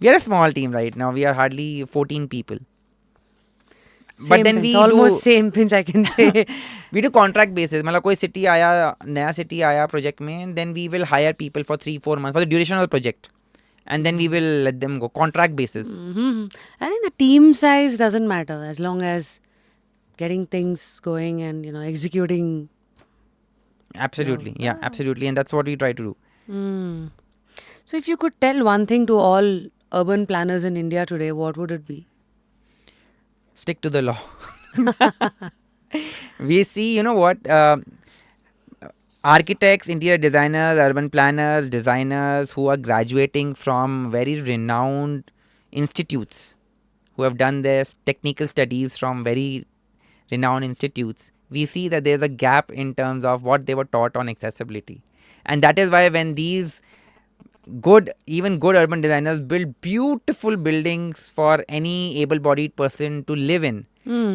We are a small team right now. We are hardly 14 people. Same But then pinch, we almost do same pinch I can say. we do contract basis. मतलब कोई city आया, नया city आया project में, then we will hire people for 3-4 months for the duration of the project, and then we will let them go contract basis. Mm-hmm. I think the team size doesn't matter as long as getting things going and executing. Absolutely, yeah, absolutely, and that's what we try to do. Mm. So if you could tell one thing to all urban planners in India today, what would it be? Stick to the law. We see, architects, interior designers, urban planners, designers who are graduating from very renowned institutes, who have done their technical studies from very renowned institutes. We see that there's a gap in terms of what they were taught on accessibility. And that is why when these good urban designers build beautiful buildings for any able-bodied person to live in,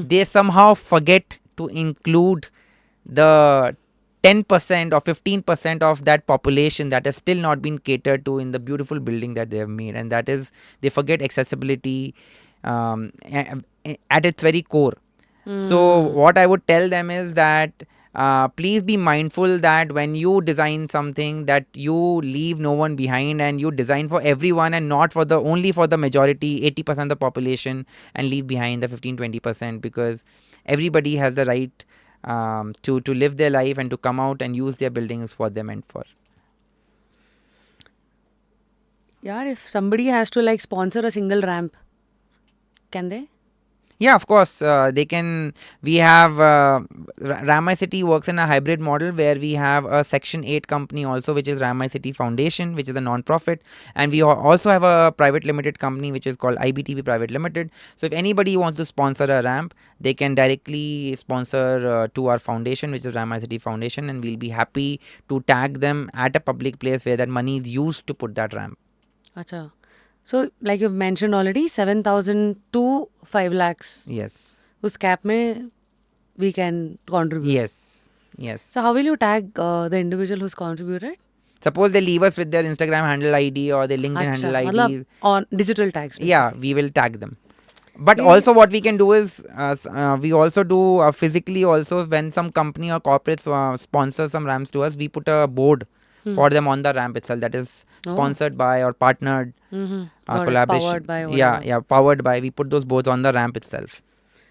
they somehow forget to include the 10% or 15% of that population that has still not been catered to in the beautiful building that they have made, and that is, they forget accessibility at its very core. So what I would tell them is that please be mindful that when you design something, that you leave no one behind and you design for everyone and not for only for the majority, 80% of the population, and leave behind the 15-20%, because everybody has the right to live their life and to come out and use their buildings for them and for. Yeah, if somebody has to sponsor a single ramp, can they? Yeah, of course. They can. We have Ramai City works in a hybrid model where we have a Section 8 company also, which is Ramai City Foundation, which is a non-profit, and we also have a private limited company which is called IBTB Private Limited. So if anybody wants to sponsor a ramp, they can directly sponsor to our foundation, which is Ramai City Foundation, and we'll be happy to tag them at a public place where that money is used to put that ramp. Acha. So, like you've mentioned already, 7,000 to 5 lakhs. Yes. उस cap में we can contribute. Yes. Yes. So, how will you tag the individual who's contributed? Suppose they leave us with their Instagram handle ID or their LinkedIn handle ID. मतलब on digital tags. Yeah, we will tag them. But Yeah. also what we can do is we also do physically also when some company or corporates sponsor some ramps to us, we put a board for them on the ramp itself that is sponsored by or partnered collaboration. Powered by Yeah, powered by. We put those boards on the ramp itself.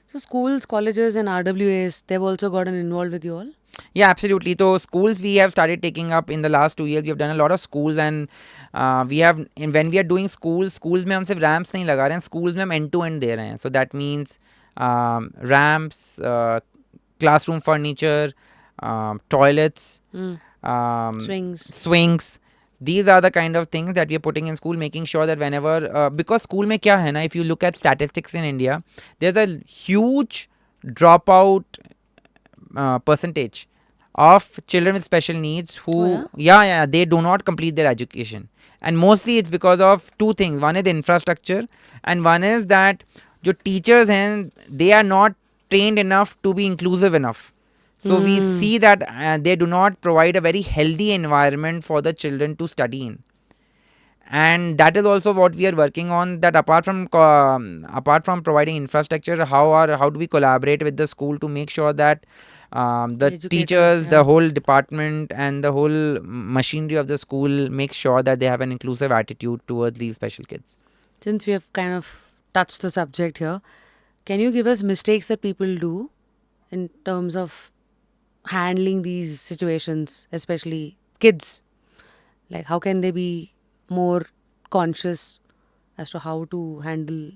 So schools, colleges and RWAs, they've also gotten involved with you all? Yeah, absolutely. So schools we have started taking up in the last 2 years. We have done a lot of schools and we have when we are doing schools में हम सिर्फ ramps नहीं लगा रहे हैं, schools में हम end to end दे रहे हैं. So that means ramps, classroom furniture, toilets, swings. These are the kind of things that we are putting in school, making sure that whenever because school में क्या है ना, if you look at statistics in India, there's a huge dropout percentage of children with special needs who they do not complete their education, and mostly it's because of two things. One is the infrastructure and one is that जो teachers हैं they are not trained enough to be inclusive enough. So we see that they do not provide a very healthy environment for the children to study in, and that is also what we are working on, that apart from providing infrastructure, how do we collaborate with the school to make sure that the teachers, the whole department and the whole machinery of the school makes sure that they have an inclusive attitude towards these special kids. Since we have kind of touched the subject here, can you give us mistakes that people do in terms of handling these situations, especially kids? Like how can they be more conscious as to how to handle?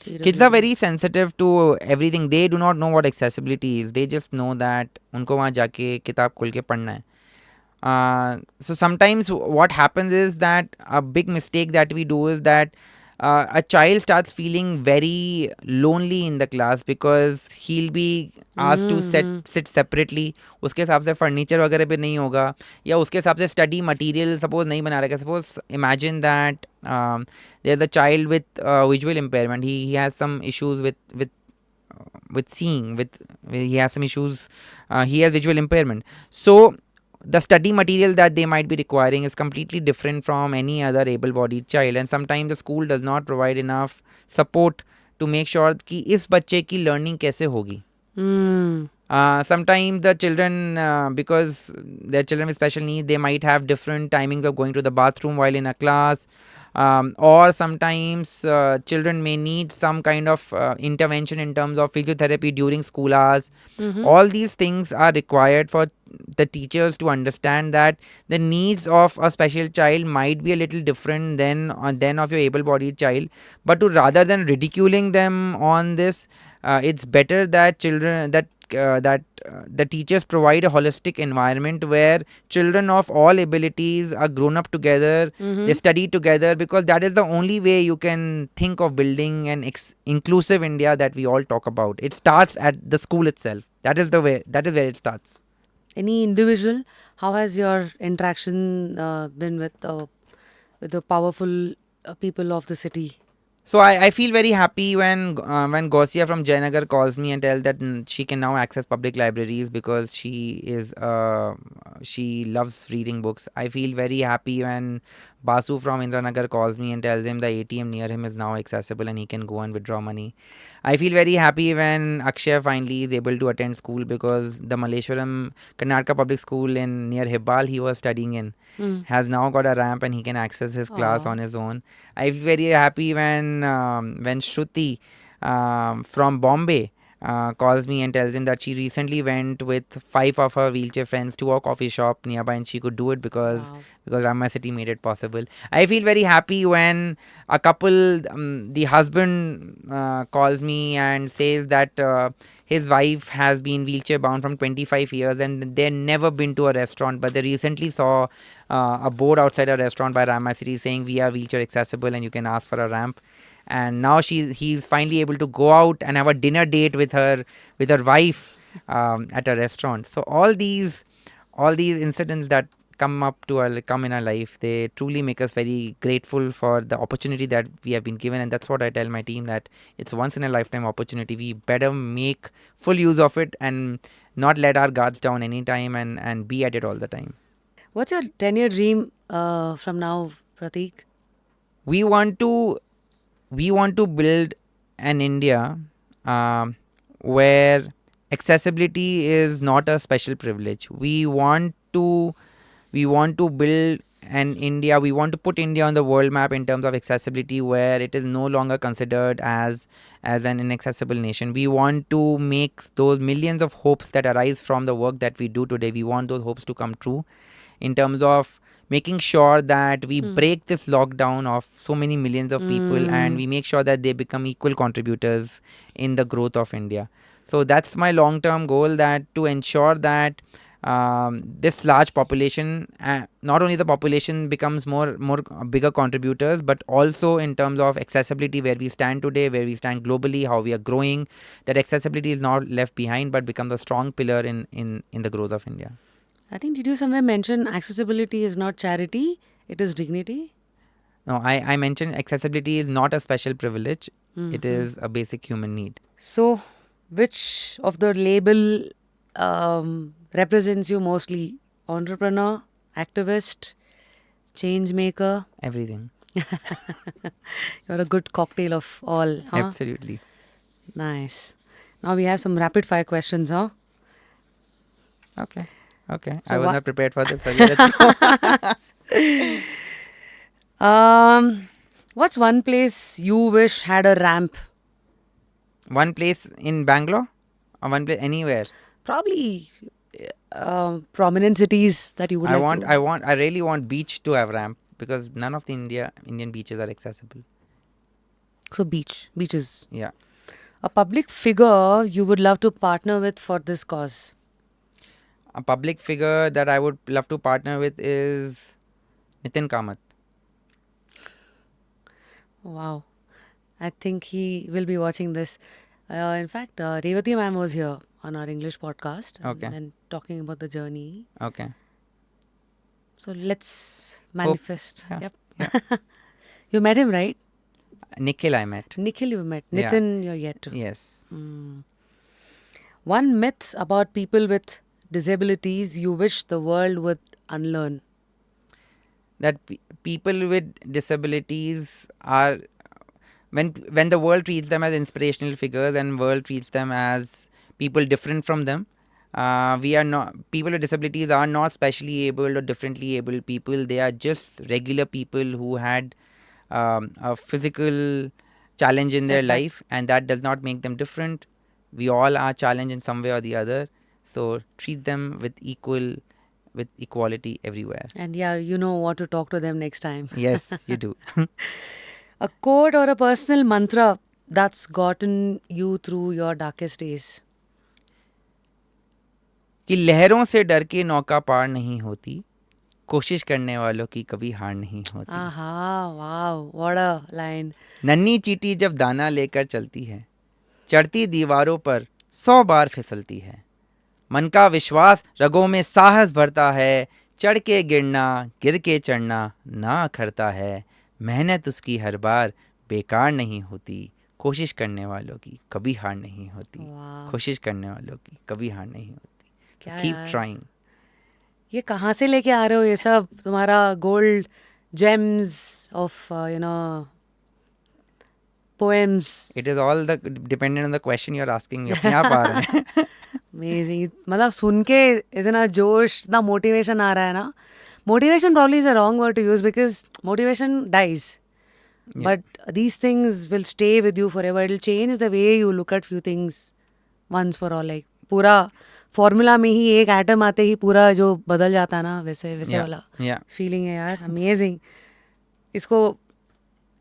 Kids are very sensitive to everything. They do not know what accessibility is. They just know that उनको वहाँ जाके किताब खोल के पढ़ना है. So sometimes what happens is that a big mistake that we do is that a child starts feeling very lonely in the class because he'll be asked to sit separately. उसके हिसाब से furniture वगैरह भी नहीं होगा, या उसके हिसाब से study material suppose नहीं बना रहेगा. Suppose imagine that there's a child with visual impairment. He has some issues with seeing. He has some issues. He has visual impairment. So the study material that they might be requiring is completely different from any other able-bodied child, and sometimes the school does not provide enough support to make sure कि इस बच्चे की learning कैसे होगी. Sometimes the children, because they're children with special needs, they might have different timings of going to the bathroom while in a class, or sometimes children may need some kind of intervention in terms of physiotherapy during school hours. All these things are required for the teachers to understand that the needs of a special child might be a little different than of your able-bodied child, but rather than ridiculing them on this, it's better that the teachers provide a holistic environment where children of all abilities are grown up together, they study together, because that is the only way you can think of building an inclusive India that we all talk about. It starts at the school itself. That is where it starts. Any individual, how has your interaction been with the powerful people of the city? So I feel very happy when Gausia from Jayanagar calls me and tells that she can now access public libraries because she loves reading books. I feel very happy when Basu from Indranagar calls me and tells him the ATM near him is now accessible and he can go and withdraw money. I feel very happy when Akshay finally is able to attend school because the Malleshwaram Karnataka Public School near Hibbal he was studying in has now got a ramp and he can access his class on his own. I feel very happy when Shruti from Bombay calls me and tells him that she recently went with 5 of her wheelchair friends to a coffee shop nearby, and she could do it because Wow. Rama City made it possible. I feel very happy when a couple, the husband calls me and says that his wife has been wheelchair bound from 25 years and they've never been to a restaurant, but they recently saw a board outside a restaurant by Rama City saying we are wheelchair accessible and you can ask for a ramp. And now he's finally able to go out and have a dinner date with her wife at a restaurant. So all these incidents that come in our life, they truly make us very grateful for the opportunity that we have been given. And that's what I tell my team, that it's once in a lifetime opportunity. We better make full use of it and not let our guards down anytime, and be at it all the time. What's your 10-year dream from now, Prateek? We want to build an India where accessibility is not a special privilege. We want to build an India. We want to put India on the world map in terms of accessibility, where it is no longer considered as an inaccessible nation. We want to make those millions of hopes that arise from the work that we do today. We want those hopes to come true in terms of making sure that we break this lockdown of so many millions of people, and we make sure that they become equal contributors in the growth of India. So that's my long-term goal, that to ensure that this large population, not only the population becomes more bigger contributors, but also in terms of accessibility, where we stand today, where we stand globally, how we are growing, that accessibility is not left behind but becomes a strong pillar in the growth of India. I think, did you somewhere mention accessibility is not charity, it is dignity? No, I mentioned accessibility is not a special privilege. It is a basic human need. So, which of the label represents you mostly? Entrepreneur, activist, change maker? Everything. You're a good cocktail of all, huh? Absolutely. Nice. Now we have some rapid fire questions, huh? Okay. So I was what- not prepared for this. So let's go. What's one place you wish had a ramp? One place in Bangalore, or one place anywhere. Probably prominent cities that you would like to. I really want beach to have ramp, because none of the Indian beaches are accessible. So beaches. Yeah. A public figure you would love to partner with for this cause. A public figure that I would love to partner with is Nitin Kamath. Wow. I think he will be watching this. In fact, Revati ma'am was here on our English podcast. Okay. And then talking about the journey. Okay. So let's manifest. Yeah. Yep. You met him, right? Nikhil I met. Nikhil you met. Yeah. Nitin you're yet to. Yes. One myth about people with disabilities you wish the world would unlearn. That people with disabilities are, when the world treats them as inspirational figures and world treats them as people different from them, we are not, people with disabilities are not specially abled or differently abled people. They are just regular people who had a physical challenge in their Setback. life, and that does not make them different. We all are challenged in some way or the other, so treat them with equality everywhere. And yeah, you know what to talk to them next time. Yes, you do. A quote or a personal mantra that's gotten you through your darkest days. कि लहरों से डर के नौका पार नहीं होती, कोशिश करने वालों की कभी हार नहीं होती. Aha, wow, what a line. नन्ही चींटी जब दाना लेकर चलती है, चढ़ती दीवारों पर 100 बार फिसलती है. मन का विश्वास रगों में साहस भरता है, चढ़ के गिरना गिर के चढ़ना ना अखरता है. मेहनत उसकी हर बार बेकार नहीं होती, कोशिश करने वालों की कभी हार नहीं होती. Wow. कोशिश करने वालों की कभी हार नहीं होती. क्या कीप यार? ट्राइंग. ये कहाँ से लेके आ रहे हो ये सब? तुम्हारा gold James of poems. It is all dependent on the question you are asking me. अपने आप आ रहे हैं. Amazing. मतलब सुन के इतना जोश, इतना मोटिवेशन आ रहा है ना. Motivation probably is a wrong word to use because motivation dies. Yeah. But these things will stay with you forever. It'll change the way you look at few things once for all, like पूरा formula में ही एक atom आते ही पूरा जो बदल जाता ना, वैसे वैसे Yeah, वाला yeah. फीलिंग है यार. अमेजिंग. इसको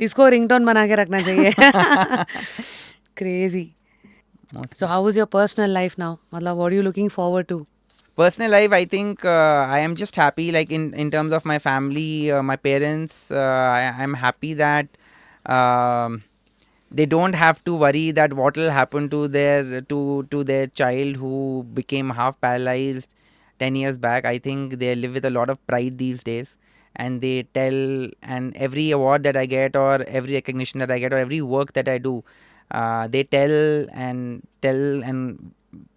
इसको रिंगटोन बना के रखना चाहिए. Crazy. Mostly. So how was your personal life now? मतलब what are you looking forward to? Personal life, I think I am just happy, like in terms of my family, my parents. I'm happy that um, they don't have to worry that what will happen to their child who became half paralyzed 10 years back. I think they live with a lot of pride these days, and they tell, and every award that I get, or every recognition that I get, or every work that I do, they tell and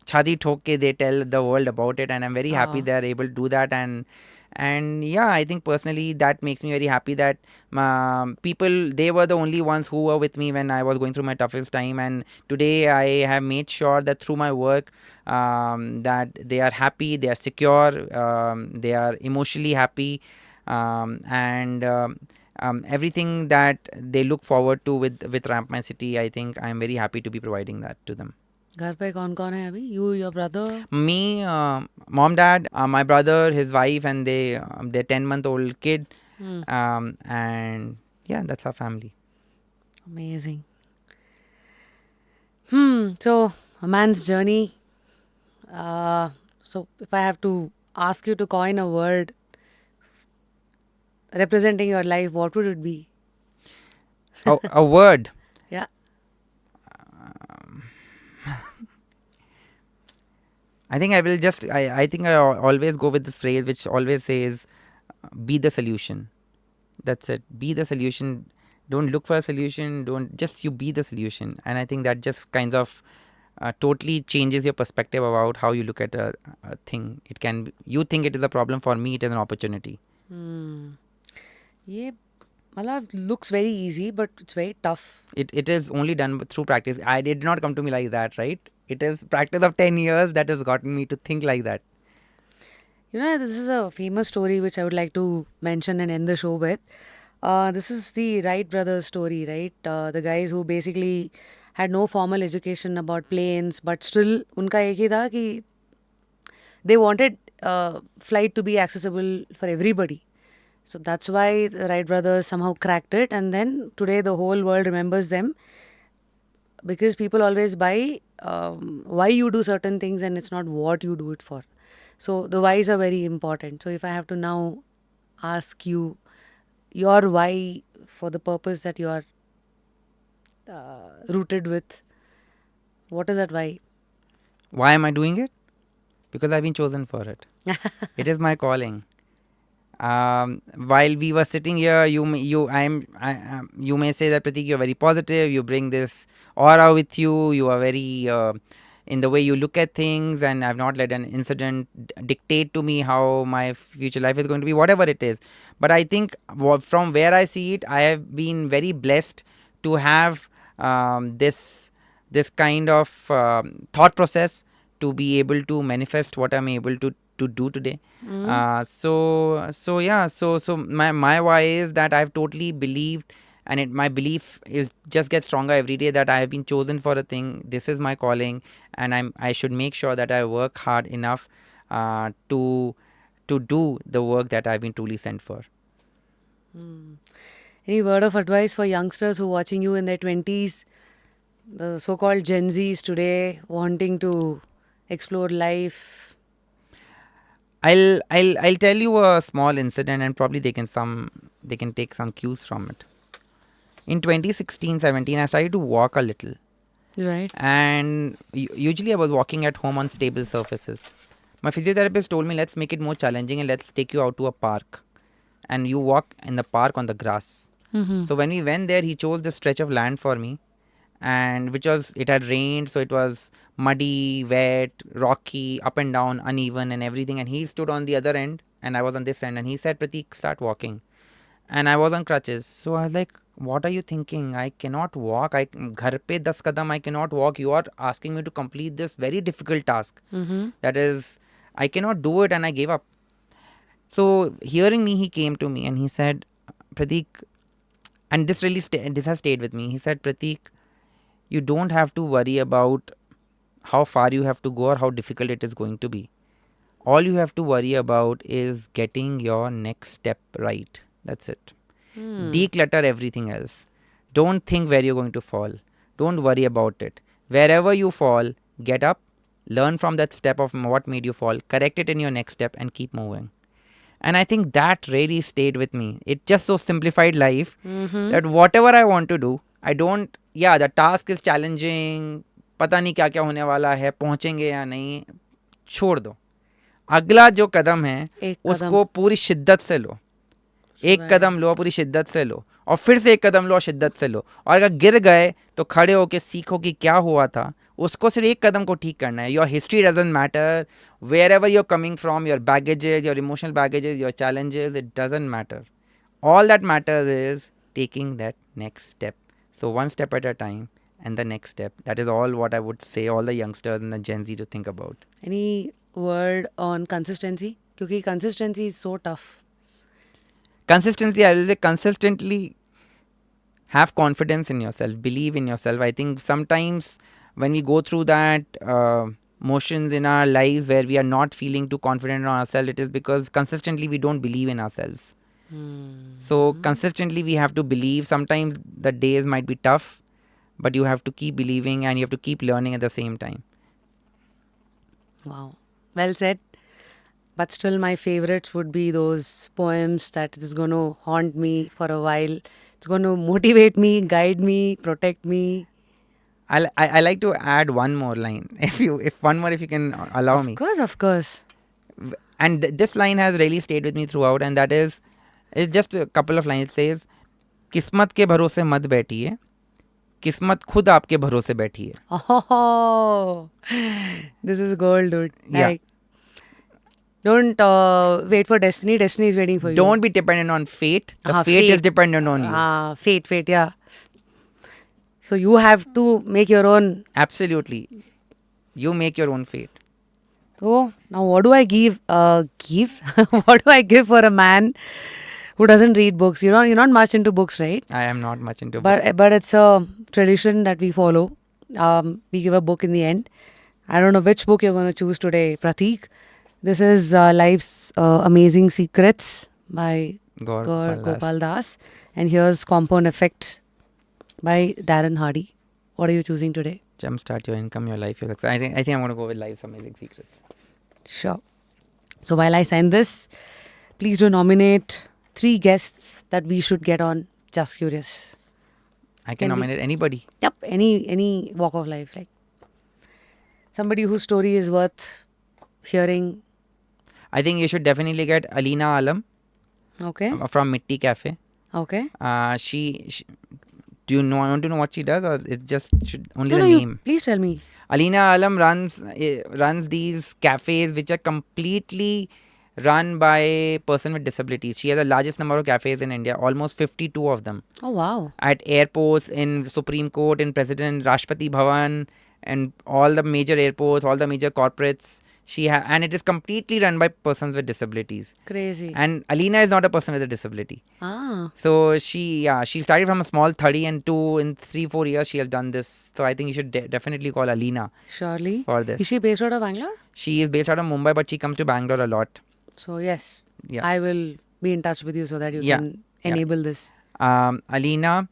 chadi thok ke they tell the world about it, and I'm very happy Ah. they are able to do that. And yeah, I think personally that makes me very happy that people, they were the only ones who were with me when I was going through my toughest time, and today I have made sure that through my work, that they are happy, they are secure, they are emotionally happy, and everything that they look forward to with Ramp My City, I think I'm very happy to be providing that to them. घर पे कौन कौन है अभी? You, your brother? Me, mom, dad, my brother, his wife, and their 10-month-old kid. And yeah, that's our family. Amazing. So a man's journey. So if I have to ask you to coin a word representing your life, what would it be? A word. Yeah. I think I will just, I think I always go with this phrase which always says, be the solution. That's it. Be the solution. Don't look for a solution. Don't, just you be the solution. And I think that just kind of totally changes your perspective about how you look at a thing. It can be, you think it is a problem, for me it is an opportunity. ये मतलब looks very easy, but it's very tough. It is only done through practice. I did not come to me like that, right? It is practice of 10 years that has gotten me to think like that. You know, this is a famous story which I would like to mention and end the show with. This is the Wright brothers story, right? The guys who basically had no formal education about planes, but still उनका एक ही था कि they wanted flight to be accessible for everybody. So that's why the Wright brothers somehow cracked it, and then today the whole world remembers them because people always buy why you do certain things and it's not what you do it for. So the whys are very important. So if I have to now ask you your why for the purpose that you are rooted with, what is that why? Why am I doing it? Because I've been chosen for it. It is my calling. While we were sitting here, you may say that, Pratik, you're very positive. You bring this aura with you. You are very in the way you look at things, and I've not let an incident dictate to me how my future life is going to be, whatever it is. But I think from where I see it, I have been very blessed to have this kind of thought process to be able to manifest what I'm able to do today. So my why is that I've totally believed, and my belief is just gets stronger every day, that I have been chosen for a thing. This is my calling, and I should make sure that I work hard enough to do the work that I've been truly sent for. Any word of advice for youngsters who are watching you in their 20s, the so-called Gen Zs today wanting to explore life? I'll tell you a small incident, and probably they can take some cues from it. In 2016-17, I started to walk a little, Right. and usually I was walking at home on stable surfaces. My physiotherapist told me, let's make it more challenging and let's take you out to a park, and you walk in the park on the grass. So when we went there, he chose this stretch of land for me, and it had rained, so it was muddy, wet, rocky, up and down, uneven and everything, and he stood on the other end and I was on this end, and he said, Pratik, start walking. And I was on crutches, so I was like, what are you thinking? I cannot walk. Ghar pe 10 kadam I cannot walk. You are asking me to complete this very difficult task. That is, I cannot do it, and I gave up. So hearing me, he came to me and he said, Pratik, and this really this has stayed with me. He said, Pratik, you don't have to worry about how far you have to go or how difficult it is going to be. All you have to worry about is getting your next step right. That's it. Declutter everything else. Don't think where you're going to fall. Don't worry about it. Wherever you fall, get up, learn from that step of what made you fall, correct it in your next step, and keep moving. And I think that really stayed with me. It just so simplified life that whatever I want to do, I don't, yeah, the task is challenging, पता नहीं क्या क्या होने वाला है, पहुंचेंगे या नहीं, छोड़ दो. अगला जो कदम है एक उसको पूरी शिद्दत से लो. एक कदम लो, पूरी शिद्दत से लो, और फिर से एक कदम लो और शिद्दत से लो. और अगर गिर गए तो खड़े होके सीखो कि क्या हुआ था. उसको सिर्फ एक कदम को ठीक करना है. Your history doesn't matter, wherever you're coming from, your baggages, your emotional baggages, your challenges, it doesn't matter. All that matters is taking that next step. So one step at a time and the next step. That is all what I would say all the youngsters and the Gen Z to think about. Any word on consistency? क्योंकि consistency is so tough. Consistency, I will say consistently have confidence in yourself, believe in yourself. I think sometimes when we go through that motions in our lives where we are not feeling too confident on ourselves, it is because consistently we don't believe in ourselves. So consistently we have to believe. Sometimes the days might be tough, but you have to keep believing and you have to keep learning at the same time. Wow. Well said. But still my favorites would be those poems that is going to haunt me for a while. It's going to motivate me, guide me, protect me. I like to add one more line. If you can allow me. Of course. And this line has really stayed with me throughout, and that is, it's just a couple of lines. It says, किस्मत के भरोसे मत बैठिए, किस्मत खुद आपके भरोसे बैठी है. Oh, this is gold, dude. Yeah. Like, don't wait for destiny. Destiny is waiting for you. Don't be dependent on fate. The fate fate. is dependent on you. Fate, yeah. So you have to make your own. Absolutely. You make your own fate. So now what do I give? What do I give for a man who doesn't read books? You know, you're not much into books, right? I am not much into books. But it's a tradition that we follow. We give a book in the end. I don't know which book you're going to choose today, Prateek. This is Life's Amazing Secrets by Gaur Gopal Das. And here's Compound Effect by Darren Hardy. What are you choosing today? Jumpstart your income, your life, your success. I think I'm going to go with Life's Amazing Secrets. Sure. So while I sign this, please do nominate 3 guests that we should get on Just Curious. I can nominate anybody. Yep, any walk of life, like somebody whose story is worth hearing. I think you should definitely get Alina Alam Okay. from Mitti Cafe. Okay. She do you want to know what she does, or it's just only No, the you name? please tell me. Alina Alam runs these cafes which are completely run by a person with disabilities. She has the largest number of cafes in India, almost 52 of them. Oh, wow. At airports, in Supreme Court, in President Rashtrapati Bhavan, and all the major airports, all the major corporates. And it is completely run by persons with disabilities. Crazy. And Alina is not a person with a disability. So she started from a small 30, and in 3-4 years she has done this. So I think you should definitely call Alina Surely. for this. Is she based out of Bangalore? She is based out of Mumbai, but she comes to Bangalore a lot. So yes, Yeah. I will be in touch with you so that you Yeah. can enable this. Alina,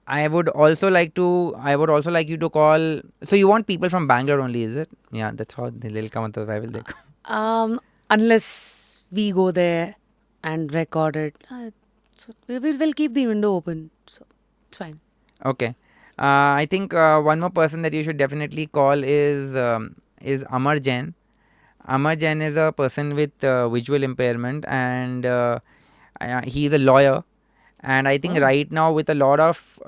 I would also like you to call. So you want people from Bangalore only, is it? Yeah, that's how they'll come. Otherwise, will they come? Unless we go there and record it, so we'll keep the window open. So it's fine. Okay. I think one more person that you should definitely call is Amar Jain. Amar Jain is a person with visual impairment, and he is a lawyer. And I think right now, with a lot of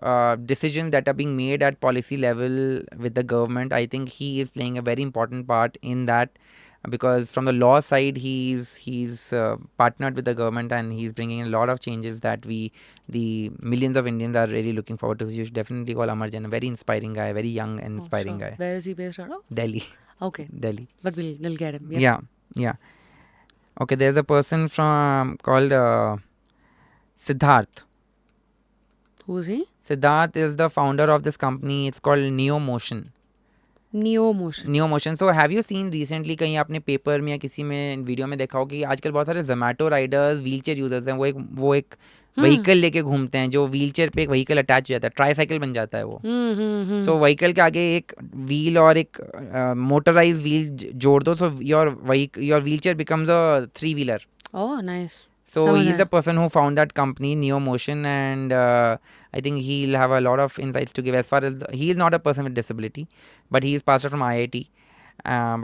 decisions that are being made at policy level with the government, I think he is playing a very important part in that, because from the law side, he's partnered with the government, and he's bringing in a lot of changes that the millions of Indians are really looking forward to. So you should definitely call Amar Jain, a very inspiring guy, very young and inspiring guy. Where is he based out of? Delhi. Okay. Delhi. But we'll get him. Yep. Yeah. Okay, there's a person called Siddharth. Who is he? Siddharth is the founder of this company. It's called Neo Motion. Neo motion. New motion. So have you scene recently कहीं आपने paper में या किसी में video में देखा हो कि आजकल बहुत सारे जोमेटो राइडर्स व्हीलचेयर यूजर्स हैं, वो एक व्हीकल लेके घूमते हैं, जो व्हीलचेयर पे एक व्हीकल अटैच हो जाता है, ट्राईसाइकिल बन जाता है वो. सो व्हीकल के आगे एक व्हील और एक मोटराइज व्हील जोड़ दो, so your wheelchair becomes a 3-wheeler. Oh, nice. So समझ he's आया. the person who found that company, Neo Motion, and I think he'll have a lot of insights to give. As far as he is not a person with disability, but he is passed out from IIT.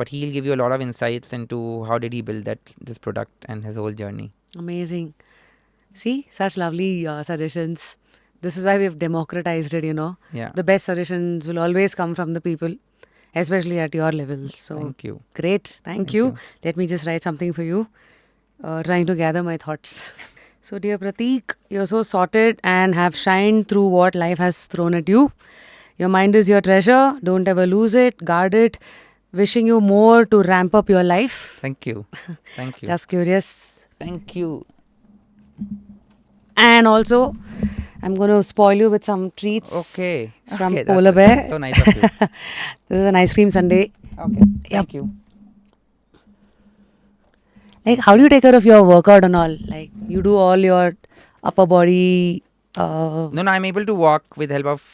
But he'll give you a lot of insights into how did he build this product and his whole journey. Amazing. See, such lovely suggestions. This is why we've democratized it, you know. Yeah. The best suggestions will always come from the people, especially at your level. So Thank you. great. Thank you. Let me just write something for you. Trying to gather my thoughts. So, dear Prateek, you're so sorted and have shined through what life has thrown at you. Your mind is your treasure. Don't ever lose it. Guard it. Wishing you more to ramp up your life. Thank you. Thank you. Just curious. Thank you. And also, I'm going to spoil you with some treats. Okay. From Okay, Polar that's Bear. so nice of you. This is an ice cream sundae. Okay. Thank you. Like, how do you take care of your workout and all? Like, you do all your upper body. No, I'm able to walk with help of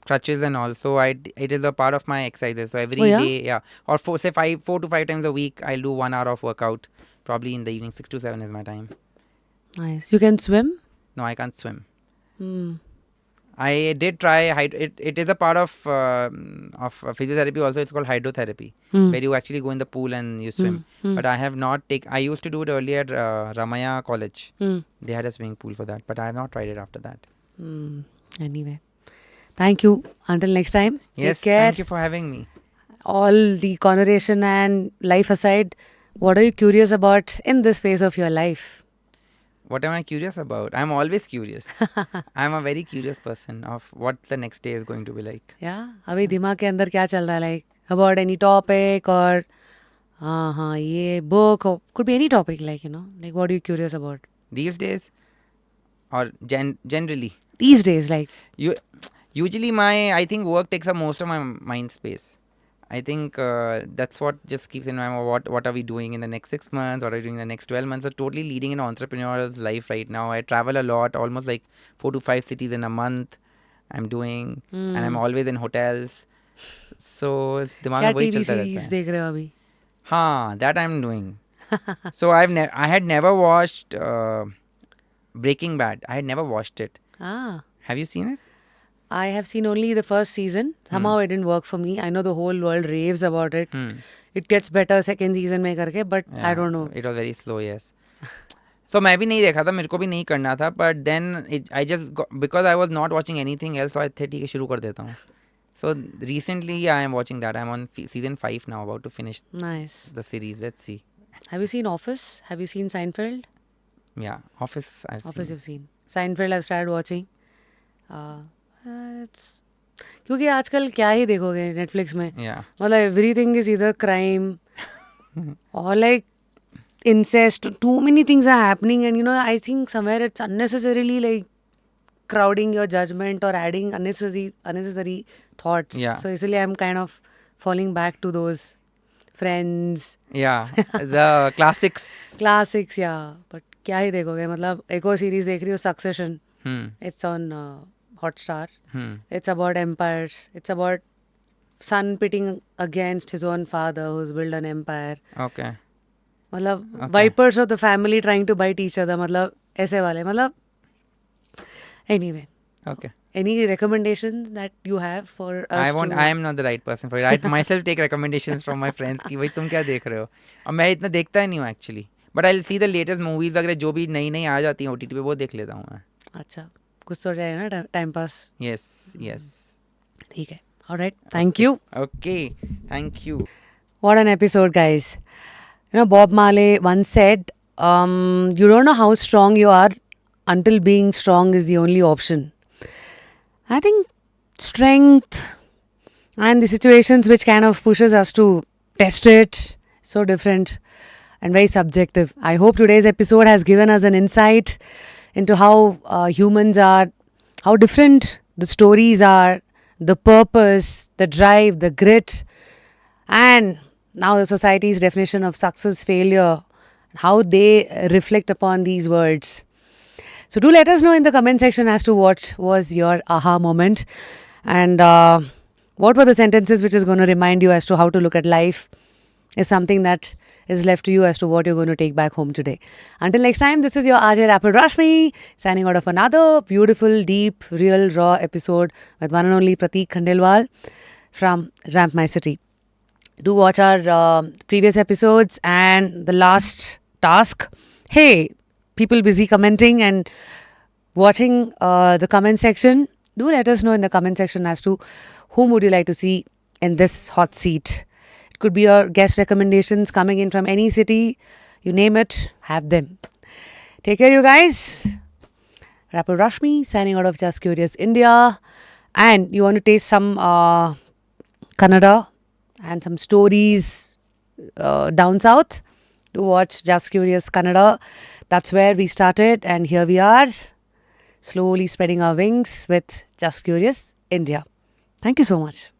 crutches and all. So it is a part of my exercises. So every Oh, yeah? day, yeah, or 4 to 5 times a week, I'll do 1 hour of workout. Probably in the evening, 6 to 7 is my time. Nice. You can swim? No, I can't swim. Hmm. I did try it is a part of physiotherapy also. It's called hydrotherapy, where you actually go in the pool and you swim. But I have not I used to do it earlier at Ramaya College. They had a swimming pool for that, but I have not tried it after that. Anyway, thank you. Until next time. Yes, Take care. thank you for having me. All the conversation and life aside, what are you curious about in this phase of your life? What am I curious about? I'm always curious. I'm a very curious person of what the next day is going to be like. Yeah. अभी दिमाग के अंदर क्या चल रहा है? Like about any topic or हाँ ये book or could be any topic, like, you know, like what are you curious about These days, or generally, these days? Like, usually I think work takes up most of my mind space. I think that's what just keeps in mind. What are we doing in the next 6 months? What are we doing in the next 12 months? So totally leading an entrepreneur's life right now. I travel a lot, almost like 4 to 5 cities in a month. I'm doing, and I'm always in hotels. So दिमाग क्या में वही TV चलता रहता series है. देख रहे हो अभी? हाँ, that I'm doing. So I had never watched Breaking Bad. I had never watched it. Have you seen it? I have seen only the first season. Somehow it didn't work for me. I know the whole world raves about it. It gets better second season में करके, but I don't know. It was very slow, yes. So मैं भी नहीं देखा था, मेरे को भी नहीं करना था, but then I just because I was not watching anything else, so I thought ठीक है शुरू कर देता हूँ. So recently I am watching that. I'm on season 5 now, about to finish Nice. the series. Let's see. Have you seen Office? Have you seen Seinfeld? Yeah, Office I've Office seen. you've seen. Seinfeld I've started watching. It's क्योंकि आजकल क्या ही देखोगे Netflix में. Yeah. मतलब everything is either crime or like incest. Too many things are happening, and you know, I think somewhere it's unnecessarily like crowding your judgment or adding unnecessary thoughts. Yeah. So इसलिए I'm kind of falling back to those Friends. Yeah, the classics. Classics, yeah. But क्या ही देखोगे, मतलब एक और series देख रही हो Succession. It's on Hotstar. It's about empires. It's about son pitting against his own father who's built an empire. Okay. मतलब vipers of the family trying to bite each other. मतलब ऐसे वाले, मतलब anyway. Okay. Any recommendations that you have for us? I am not the right person for it. I myself take recommendations from my friends कि भाई तुम क्या देख रहे हो. अब मैं इतना देखता ही नहीं हूँ actually. But I'll see the latest movies. अगर जो भी नई आ जाती हैं OTT पे वो देख लेता हूँ मैं. अच्छा, कुछ तो जाए ना टाइम पास. Yes, yes. ठीक है. All right. Thank you. Okay, thank you. What an episode, guys. You know, Bob Marley once said, you don't know how strong you are until being strong is the only option. I think strength and the situations which kind of pushes us to test it, so different and very subjective. I hope today's episode has given us an insight into how humans are, how different the stories are, the purpose, the drive, the grit, and now the society's definition of success, failure, how they reflect upon these words. So do let us know in the comment section as to what was your aha moment and what were the sentences which is going to remind you as to how to look at life is something that is left to you as to what you're going to take back home today. Until next time, this is your RJ Rapper Rashmi signing out of another beautiful, deep, real, raw episode with one and only Prateek Khandelwal from Ramp My City. Do watch our previous episodes and the last task. Hey, people busy commenting and watching the comment section. Do let us know in the comment section as to whom would you like to see in this hot seat. It could be your guest recommendations coming in from any city. You name it, have them. Take care, you guys. Rapper Rashmi signing out of Just Curious India. And you want to taste some Kannada and some stories down south? Do watch Just Curious Kannada. That's where we started, and here we are, slowly spreading our wings with Just Curious India. Thank you so much.